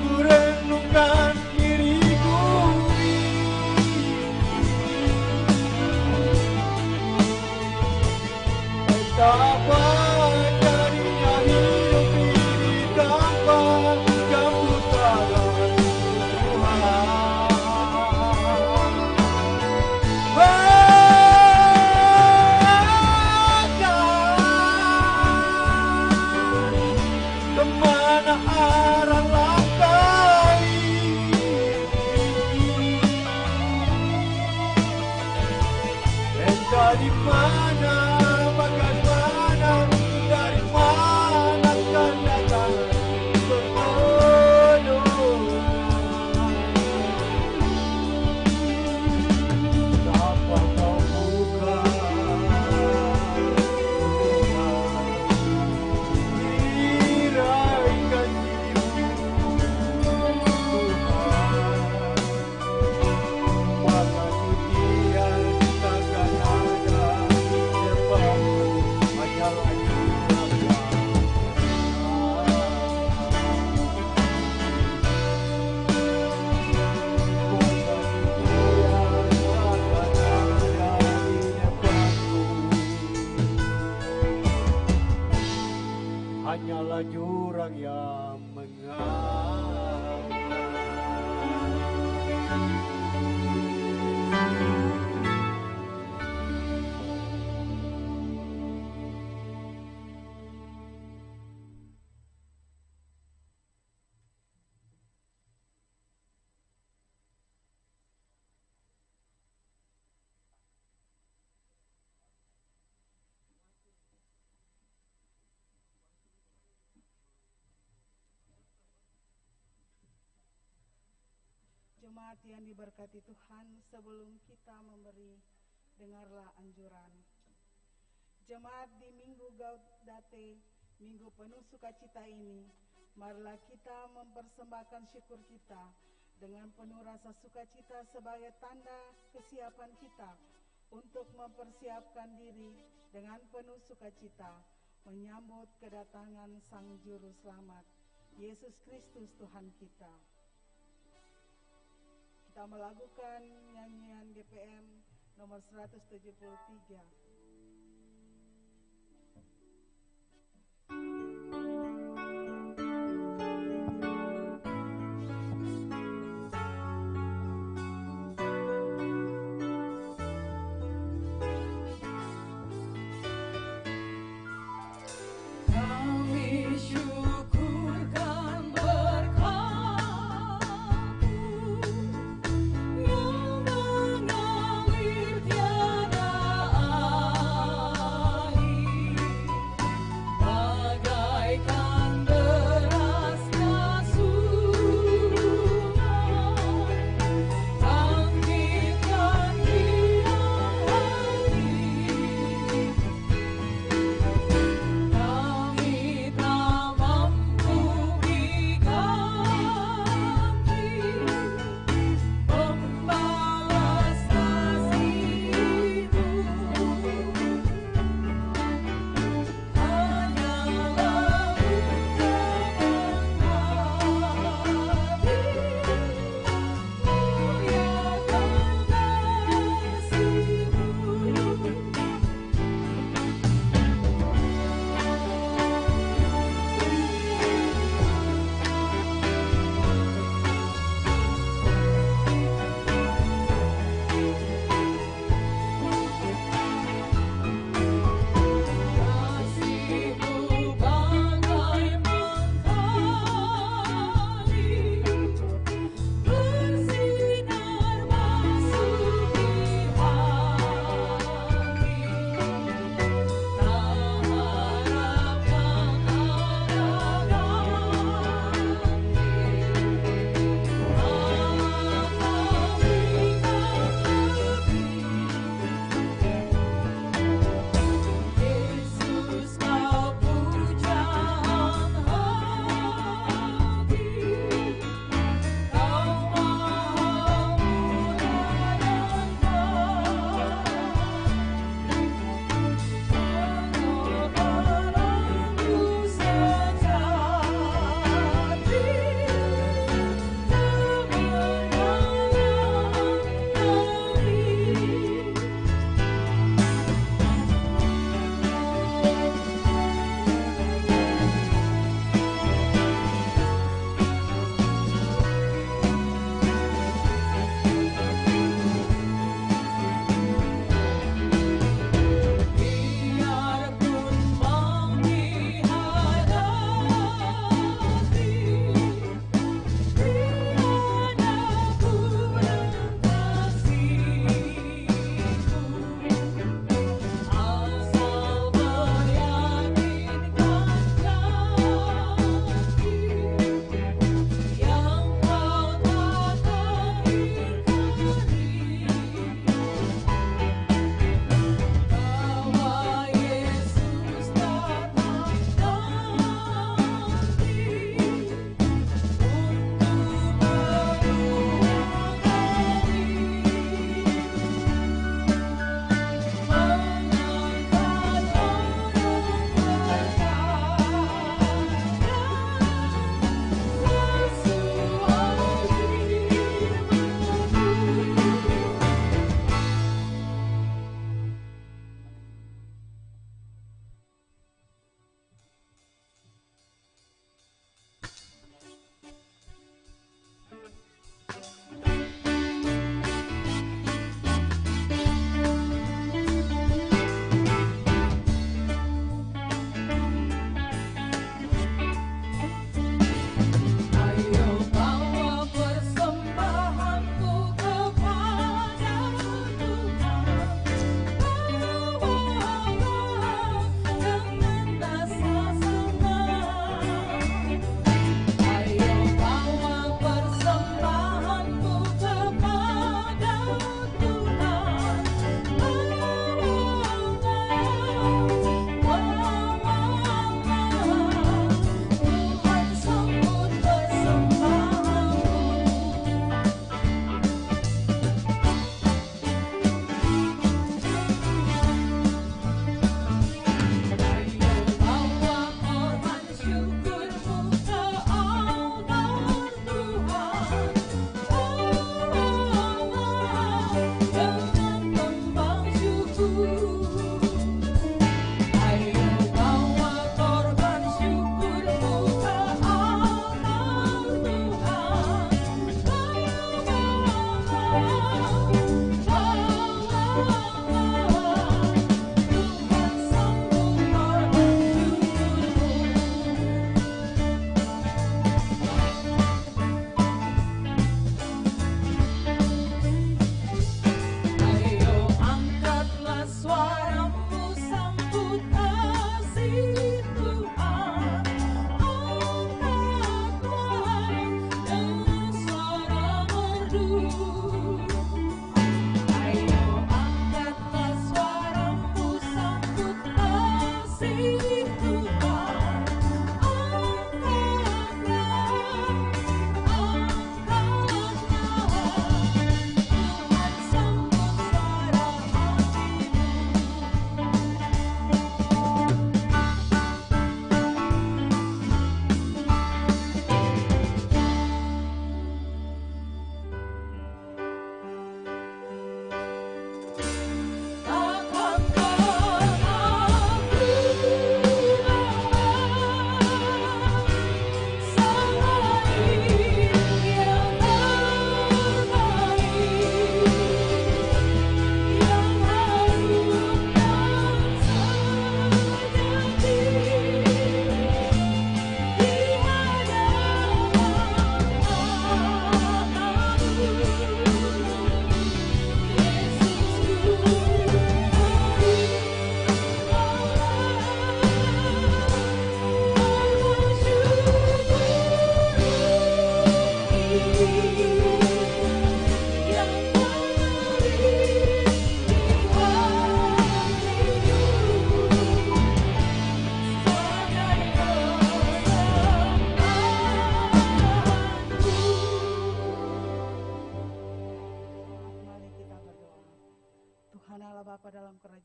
ku renungkan diriku betapa jadinya hidup ini tanpa campur tangan Tuhan. Kemana arah langkah ini? Entah di mana, bagaimana, dari mana akan datang pertolongan. Dapat kau buka tirai kasih-Mu Tuhan, maka dunia takkan ada depanmu, hanyalah hanyalah jurang yang menganga.
Jemaat yang diberkati Tuhan, sebelum kita memberi, dengarlah anjuran. Jemaat di Minggu Gaudate, Minggu penuh sukacita ini, marilah kita mempersembahkan syukur kita dengan penuh rasa sukacita sebagai tanda kesiapan kita untuk mempersiapkan diri dengan penuh sukacita menyambut kedatangan Sang Juru Selamat, Yesus Kristus Tuhan kita. Kita melakukan nyanyian GPM nomor 173.
Kami syukurkan berkat-Mu yang mengalir tiada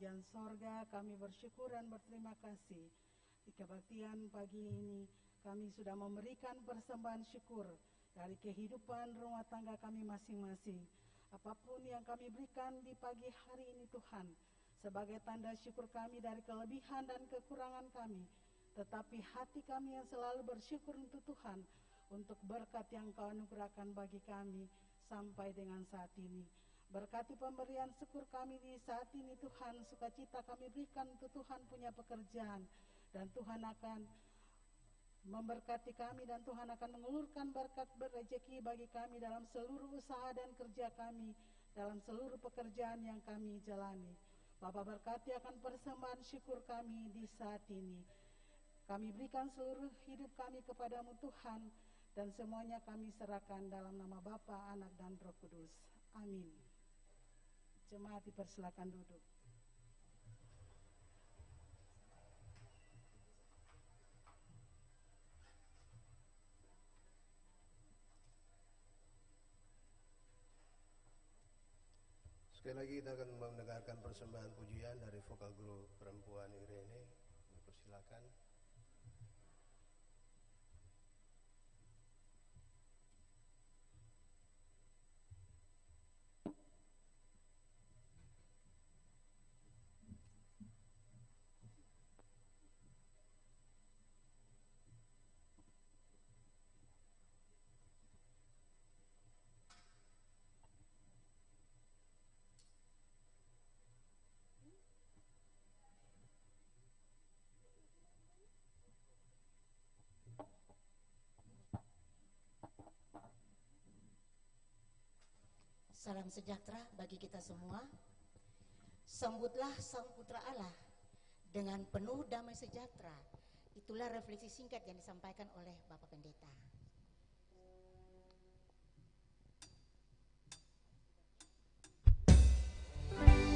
Kerajaan sorga, kami bersyukur dan berterima kasih. Di kebaktian pagi ini, kami sudah memberikan persembahan syukur dari kehidupan rumah tangga kami masing-masing. Apapun yang kami berikan di pagi hari ini Tuhan, sebagai tanda syukur kami dari kelebihan dan kekurangan kami, tetapi hati kami yang selalu bersyukur untuk Tuhan, untuk berkat yang Kau anugerahkan bagi kami sampai dengan saat ini. Berkati pemberian syukur kami di saat ini Tuhan, sukacita kami berikan untuk Tuhan punya pekerjaan, dan Tuhan akan memberkati kami, dan Tuhan akan mengulurkan berkat berrezeki bagi kami dalam seluruh usaha dan kerja kami, dalam seluruh pekerjaan yang kami jalani. Bapa, berkati akan persembahan syukur kami di saat ini. Kami berikan seluruh hidup kami kepadamu Tuhan, dan semuanya kami serahkan dalam nama Bapa, Anak, dan Roh Kudus. Amin. Jemaat dipersilakan duduk.
Sekali lagi kita akan mendengarkan persembahan pujian dari vokal guru perempuan Irene. Persilakan.
Salam sejahtera bagi kita semua. Sambutlah Sang Putra Allah dengan penuh damai sejahtera. Itulah refleksi singkat yang disampaikan oleh Bapak Pendeta.
Thank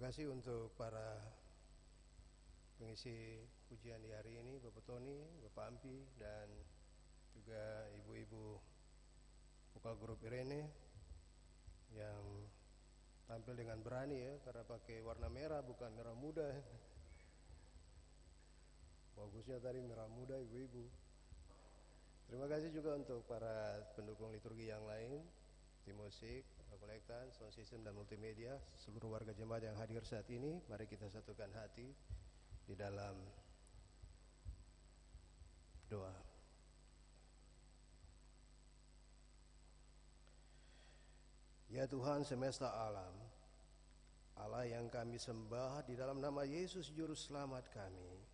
kasih untuk para pengisi pujian di hari ini, Bapak Tony, Bapak Ampi, dan juga ibu-ibu vokal grup Irene yang tampil dengan berani ya, karena pakai warna merah bukan merah muda. Bagusnya tadi merah muda ibu-ibu. Terima kasih juga untuk para pendukung liturgi yang lain, tim musik, kolektan, sound system dan multimedia, seluruh warga jemaat yang hadir saat ini. Mari kita satukan hati di dalam doa. Ya Tuhan semesta alam, Allah yang kami sembah, di dalam nama Yesus Juru Selamat kami,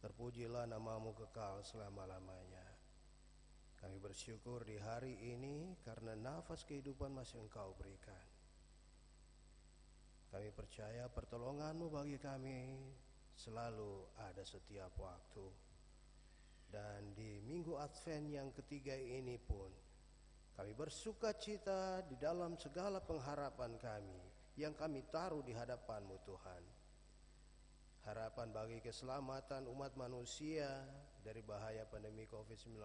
terpujilah namamu kekal selama-lamanya. Kami bersyukur di hari ini karena nafas kehidupan masih Engkau berikan. Kami percaya pertolongan-Mu bagi kami selalu ada setiap waktu. Dan di minggu Advent yang ketiga ini pun, kami bersuka cita di dalam segala pengharapan kami yang kami taruh di hadapan-Mu Tuhan. Harapan bagi keselamatan umat manusia dari bahaya pandemi COVID-19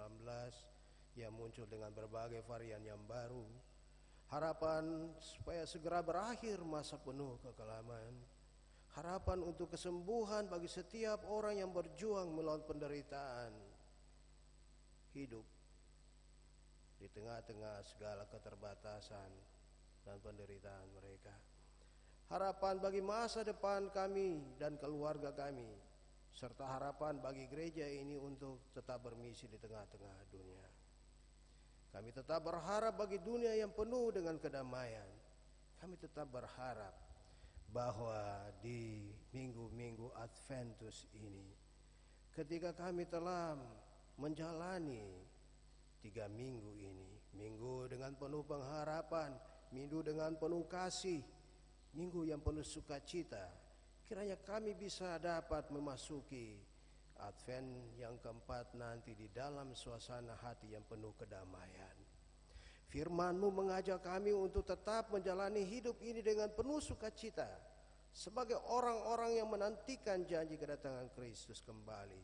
yang muncul dengan berbagai varian yang baru. Harapan supaya segera berakhir masa penuh kekelaman. Harapan untuk kesembuhan bagi setiap orang yang berjuang melawan penderitaan hidup di tengah-tengah segala keterbatasan dan penderitaan mereka. Harapan bagi masa depan kami dan keluarga kami, serta harapan bagi gereja ini untuk tetap bermisi di tengah-tengah dunia. Kami tetap berharap bagi dunia yang penuh dengan kedamaian. Kami tetap berharap bahwa di minggu-minggu Adventus ini, ketika kami telah menjalani 3 minggu ini, minggu dengan penuh pengharapan, minggu dengan penuh kasih, minggu yang penuh sukacita, kiranya kami bisa dapat memasuki Advent yang keempat nanti di dalam suasana hati yang penuh kedamaian. Firman-Mu mengajak kami untuk tetap menjalani hidup ini dengan penuh sukacita sebagai orang-orang yang menantikan janji kedatangan Kristus kembali.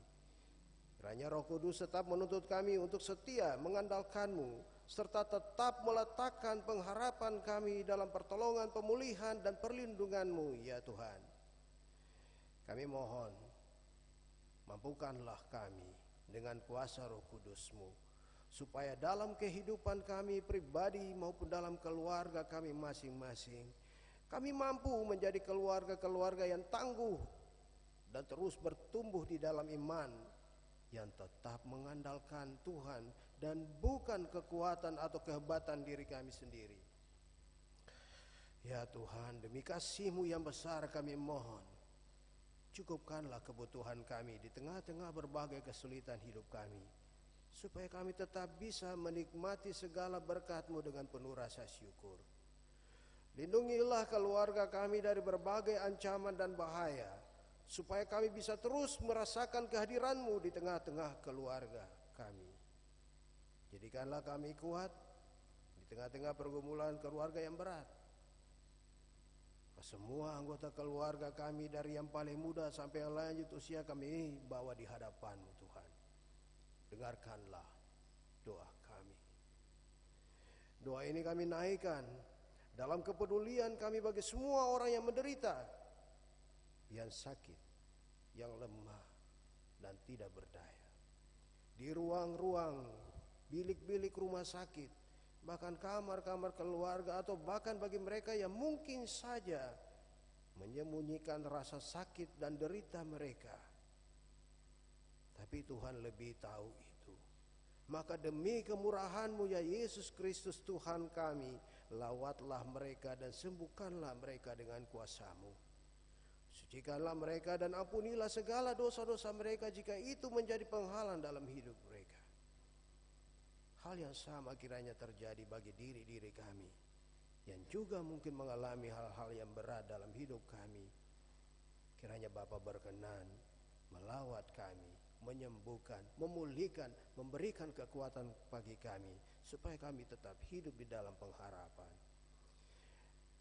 Kiranya Roh Kudus tetap menuntut kami untuk setia mengandalkan-Mu serta tetap meletakkan pengharapan kami dalam pertolongan, pemulihan dan perlindungan-Mu ya Tuhan. Kami mohon, mampukanlah kami dengan kuasa Roh Kudus-Mu, supaya dalam kehidupan kami pribadi maupun dalam keluarga kami masing-masing, kami mampu menjadi keluarga-keluarga yang tangguh dan terus bertumbuh di dalam iman, yang tetap mengandalkan Tuhan dan bukan kekuatan atau kehebatan diri kami sendiri. Ya Tuhan, demi kasih-Mu yang besar kami mohon, cukupkanlah kebutuhan kami di tengah-tengah berbagai kesulitan hidup kami, supaya kami tetap bisa menikmati segala berkat-Mu dengan penuh rasa syukur. Lindungilah keluarga kami dari berbagai ancaman dan bahaya, supaya kami bisa terus merasakan kehadiran-Mu di tengah-tengah keluarga kami. Jadikanlah kami kuat di tengah-tengah pergumulan keluarga yang berat. Semua anggota keluarga kami dari yang paling muda sampai yang lanjut usia kami bawa di hadapan-Mu Tuhan. Dengarkanlah doa kami. Doa ini kami naikkan dalam kepedulian kami bagi semua orang yang menderita, yang sakit, yang lemah dan tidak berdaya. Di ruang-ruang, bilik-bilik rumah sakit, bahkan kamar-kamar keluarga, atau bahkan bagi mereka yang mungkin saja menyembunyikan rasa sakit dan derita mereka. Tapi Tuhan lebih tahu itu. Maka demi kemurahan-Mu ya Yesus Kristus Tuhan kami, lawatlah mereka dan sembuhkanlah mereka dengan kuasa-Mu. Sucikanlah mereka dan ampunilah segala dosa-dosa mereka jika itu menjadi penghalang dalam hidup mereka. Hal yang sama kiranya terjadi bagi diri-diri kami yang juga mungkin mengalami hal-hal yang berat dalam hidup kami. Kiranya Bapa berkenan melawat kami, menyembuhkan, memulihkan, memberikan kekuatan bagi kami, supaya kami tetap hidup di dalam pengharapan.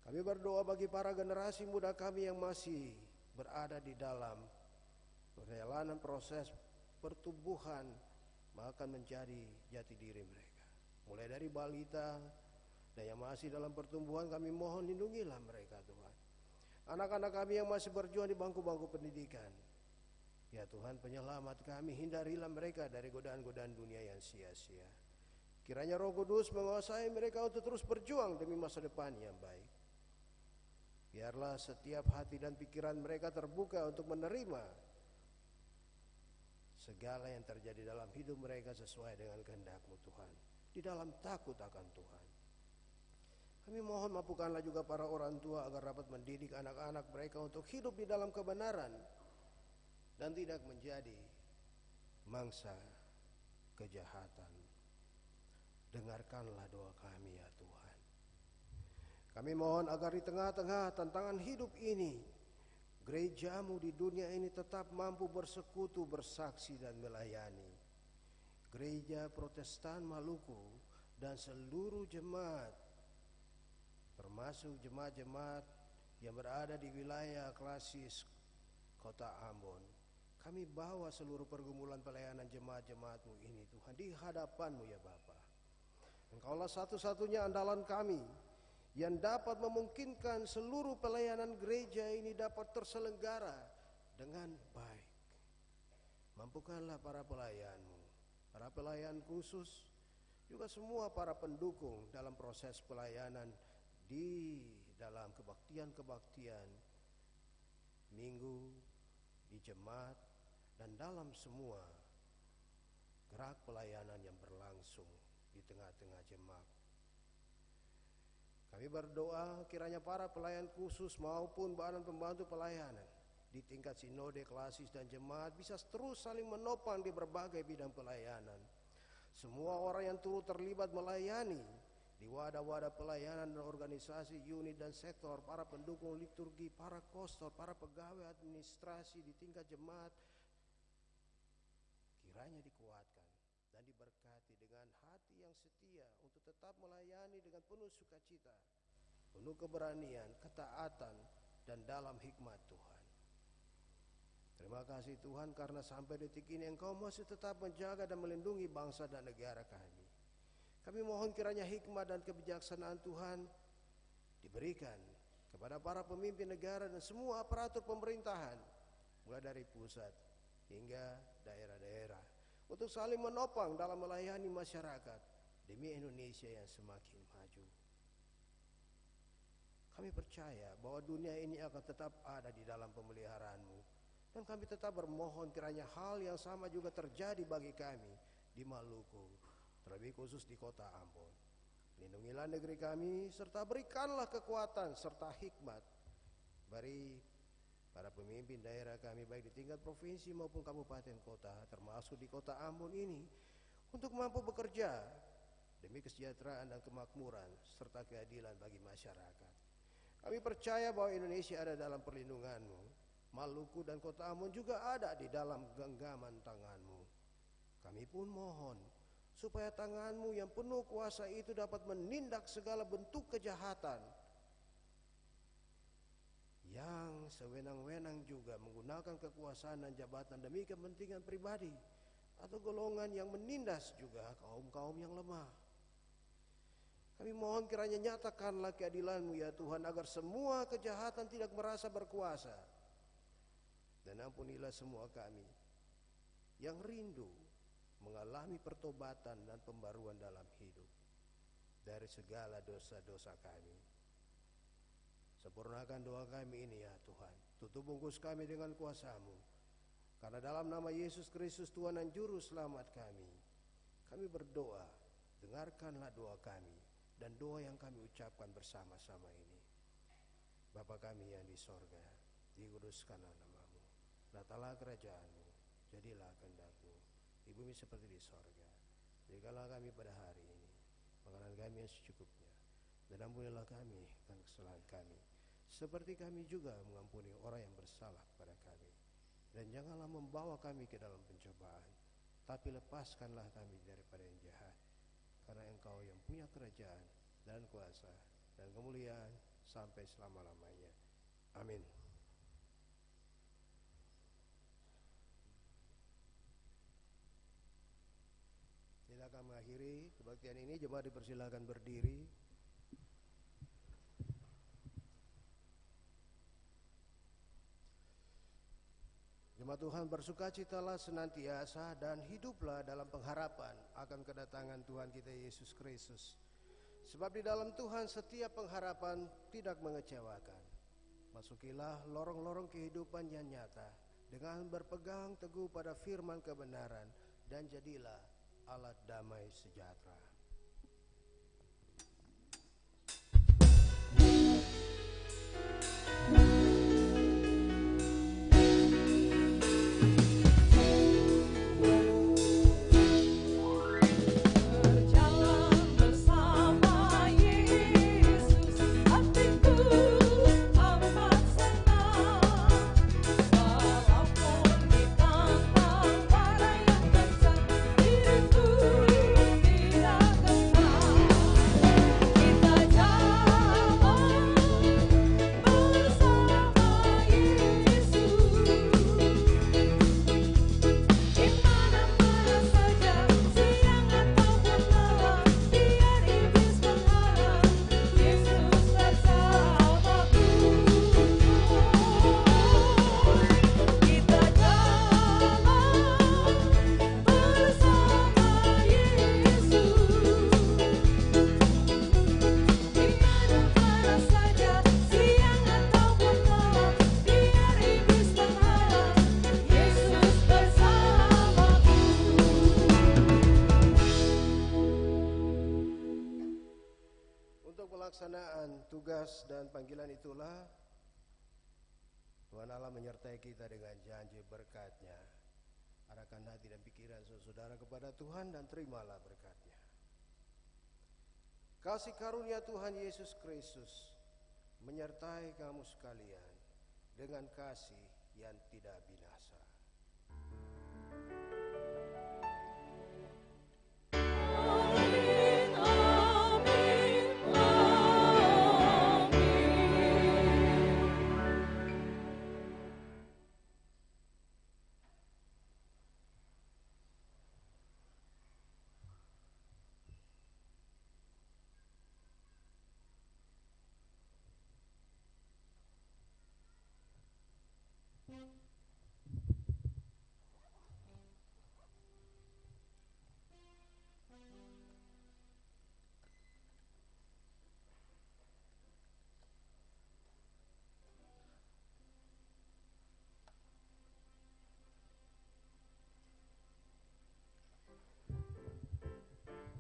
Kami berdoa bagi para generasi muda kami yang masih berada di dalam perjalanan proses pertumbuhan bahkan menjadi jati diri mereka. Mulai dari balita dan yang masih dalam pertumbuhan, kami mohon lindungilah mereka Tuhan. Anak-anak kami yang masih berjuang di bangku-bangku pendidikan, ya Tuhan penyelamat kami, hindarilah mereka dari godaan-godaan dunia yang sia-sia. Kiranya Roh Kudus menguasai mereka untuk terus berjuang demi masa depan yang baik. Biarlah setiap hati dan pikiran mereka terbuka untuk menerima segala yang terjadi dalam hidup mereka sesuai dengan kehendak-Mu Tuhan, di dalam takut akan Tuhan. Kami mohon mampukanlah juga para orang tua agar dapat mendidik anak-anak mereka untuk hidup di dalam kebenaran dan tidak menjadi mangsa kejahatan. Dengarkanlah doa kami ya Tuhan. Kami mohon agar di tengah-tengah tantangan hidup ini, gereja-Mu di dunia ini tetap mampu bersekutu, bersaksi dan melayani. Gereja Protestan Maluku dan seluruh jemaat, termasuk jemaat-jemaat yang berada di wilayah klasis Kota Ambon. Kami bawa seluruh pergumulan pelayanan jemaat-jemaat-Mu ini Tuhan di hadapan-Mu ya Bapa. Engkaulah satu-satunya andalan kami yang dapat memungkinkan seluruh pelayanan gereja ini dapat terselenggara dengan baik. Mampukanlah para pelayan-Mu, para pelayan khusus, juga semua para pendukung dalam proses pelayanan di dalam kebaktian-kebaktian minggu, di jemaat, dan dalam semua gerak pelayanan yang berlangsung di tengah-tengah jemaat. Kami berdoa kiranya para pelayan khusus maupun badan pembantu pelayanan di tingkat sinode, klasis, dan jemaat bisa terus saling menopang di berbagai bidang pelayanan. Semua orang yang turut terlibat melayani di wadah-wadah pelayanan dan organisasi, unit dan sektor, para pendukung liturgi, para kostor, para pegawai administrasi di tingkat jemaat, kiranya dikuatkan dan diberkati dengan hati yang setia untuk tetap melayani dengan penuh sukacita, penuh keberanian, ketaatan, dan dalam hikmat Tuhan. Terima kasih Tuhan karena sampai detik ini Engkau masih tetap menjaga dan melindungi bangsa dan negara kami. Kami mohon kiranya hikmat dan kebijaksanaan Tuhan diberikan kepada para pemimpin negara dan semua aparatur pemerintahan, mulai dari pusat hingga daerah-daerah, untuk saling menopang dalam melayani masyarakat demi Indonesia yang semakin maju. Kami percaya bahwa dunia ini akan tetap ada di dalam pemeliharaan-Mu, dan kami tetap bermohon kiranya hal yang sama juga terjadi bagi kami di Maluku, terlebih khusus di Kota Ambon. Lindungilah negeri kami serta berikanlah kekuatan serta hikmat bagi para pemimpin daerah kami baik di tingkat provinsi maupun kabupaten kota, termasuk di Kota Ambon ini, untuk mampu bekerja demi kesejahteraan dan kemakmuran serta keadilan bagi masyarakat. Kami percaya bahwa Indonesia ada dalam perlindungan-Mu. Maluku dan Kota Ambon juga ada di dalam genggaman tangan-Mu. Kami pun mohon supaya tangan-Mu yang penuh kuasa itu dapat menindak segala bentuk kejahatan yang sewenang-wenang juga menggunakan kekuasaan dan jabatan demi kepentingan pribadi atau golongan yang menindas juga kaum-kaum yang lemah. Kami mohon kiranya nyatakanlah keadilan-Mu ya Tuhan, agar semua kejahatan tidak merasa berkuasa. Dan ampunilah semua kami yang rindu mengalami pertobatan dan pembaruan dalam hidup dari segala dosa-dosa kami. Sempurnakan doa kami ini ya Tuhan. Tutup bungkus kami dengan kuasa-Mu. Karena dalam nama Yesus Kristus Tuhan dan Juru Selamat kami berdoa, dengarkanlah doa kami dan doa yang kami ucapkan bersama-sama ini. Bapa kami yang di sorga, dikuduskanlah nama-Mu. Datanglah kerajaan-Mu, jadilah kehendak-Mu di bumi seperti di sorga. Berikanlah kami pada hari ini makanan kami yang secukupnya, dan ampunilah kami dan kesalahan kami, seperti kami juga mengampuni orang yang bersalah pada kami. Dan janganlah membawa kami ke dalam pencobaan, tapi lepaskanlah kami daripada yang jahat. Karena Engkau yang punya kerajaan dan kuasa dan kemuliaan sampai selama-lamanya. Amin. Kita akan mengakhiri kebaktian ini. Jemaat dipersilakan berdiri. Jemaat Tuhan, bersukacitalah senantiasa dan hiduplah dalam pengharapan akan kedatangan Tuhan kita Yesus Kristus. Sebab di dalam Tuhan setiap pengharapan tidak mengecewakan. Masukilah lorong-lorong kehidupan yang nyata dengan berpegang teguh pada firman kebenaran, dan jadilah alat damai sejahtera. Pelaksanaan tugas dan panggilan itulah Tuhan Allah menyertai kita dengan janji berkat-Nya. Arahkan hati dan pikiran saudara kepada Tuhan dan terimalah berkat-Nya. Kasih karunia Tuhan Yesus Kristus menyertai kamu sekalian dengan kasih yang tidak binasa.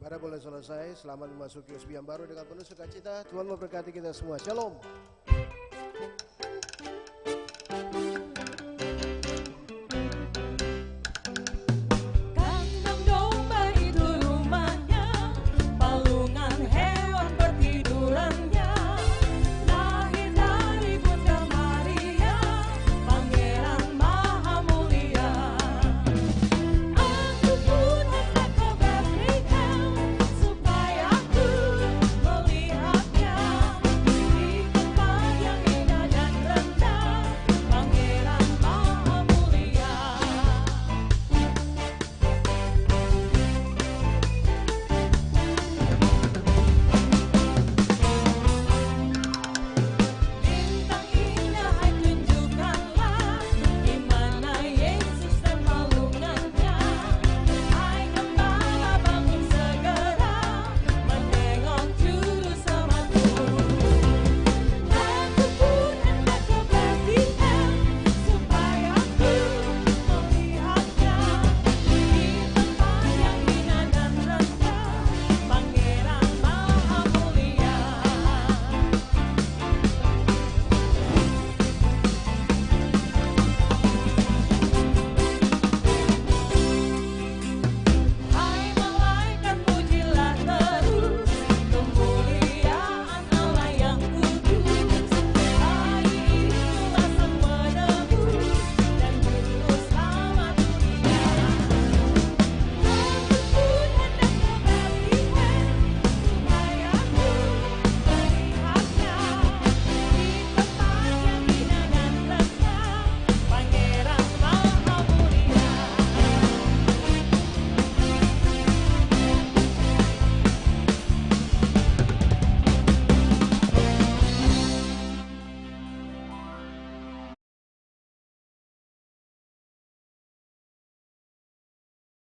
Ibadah boleh selesai. Selamat memasuki usbi yang baru dengan penuh sukacita. Tuhan memberkati kita semua. Shalom.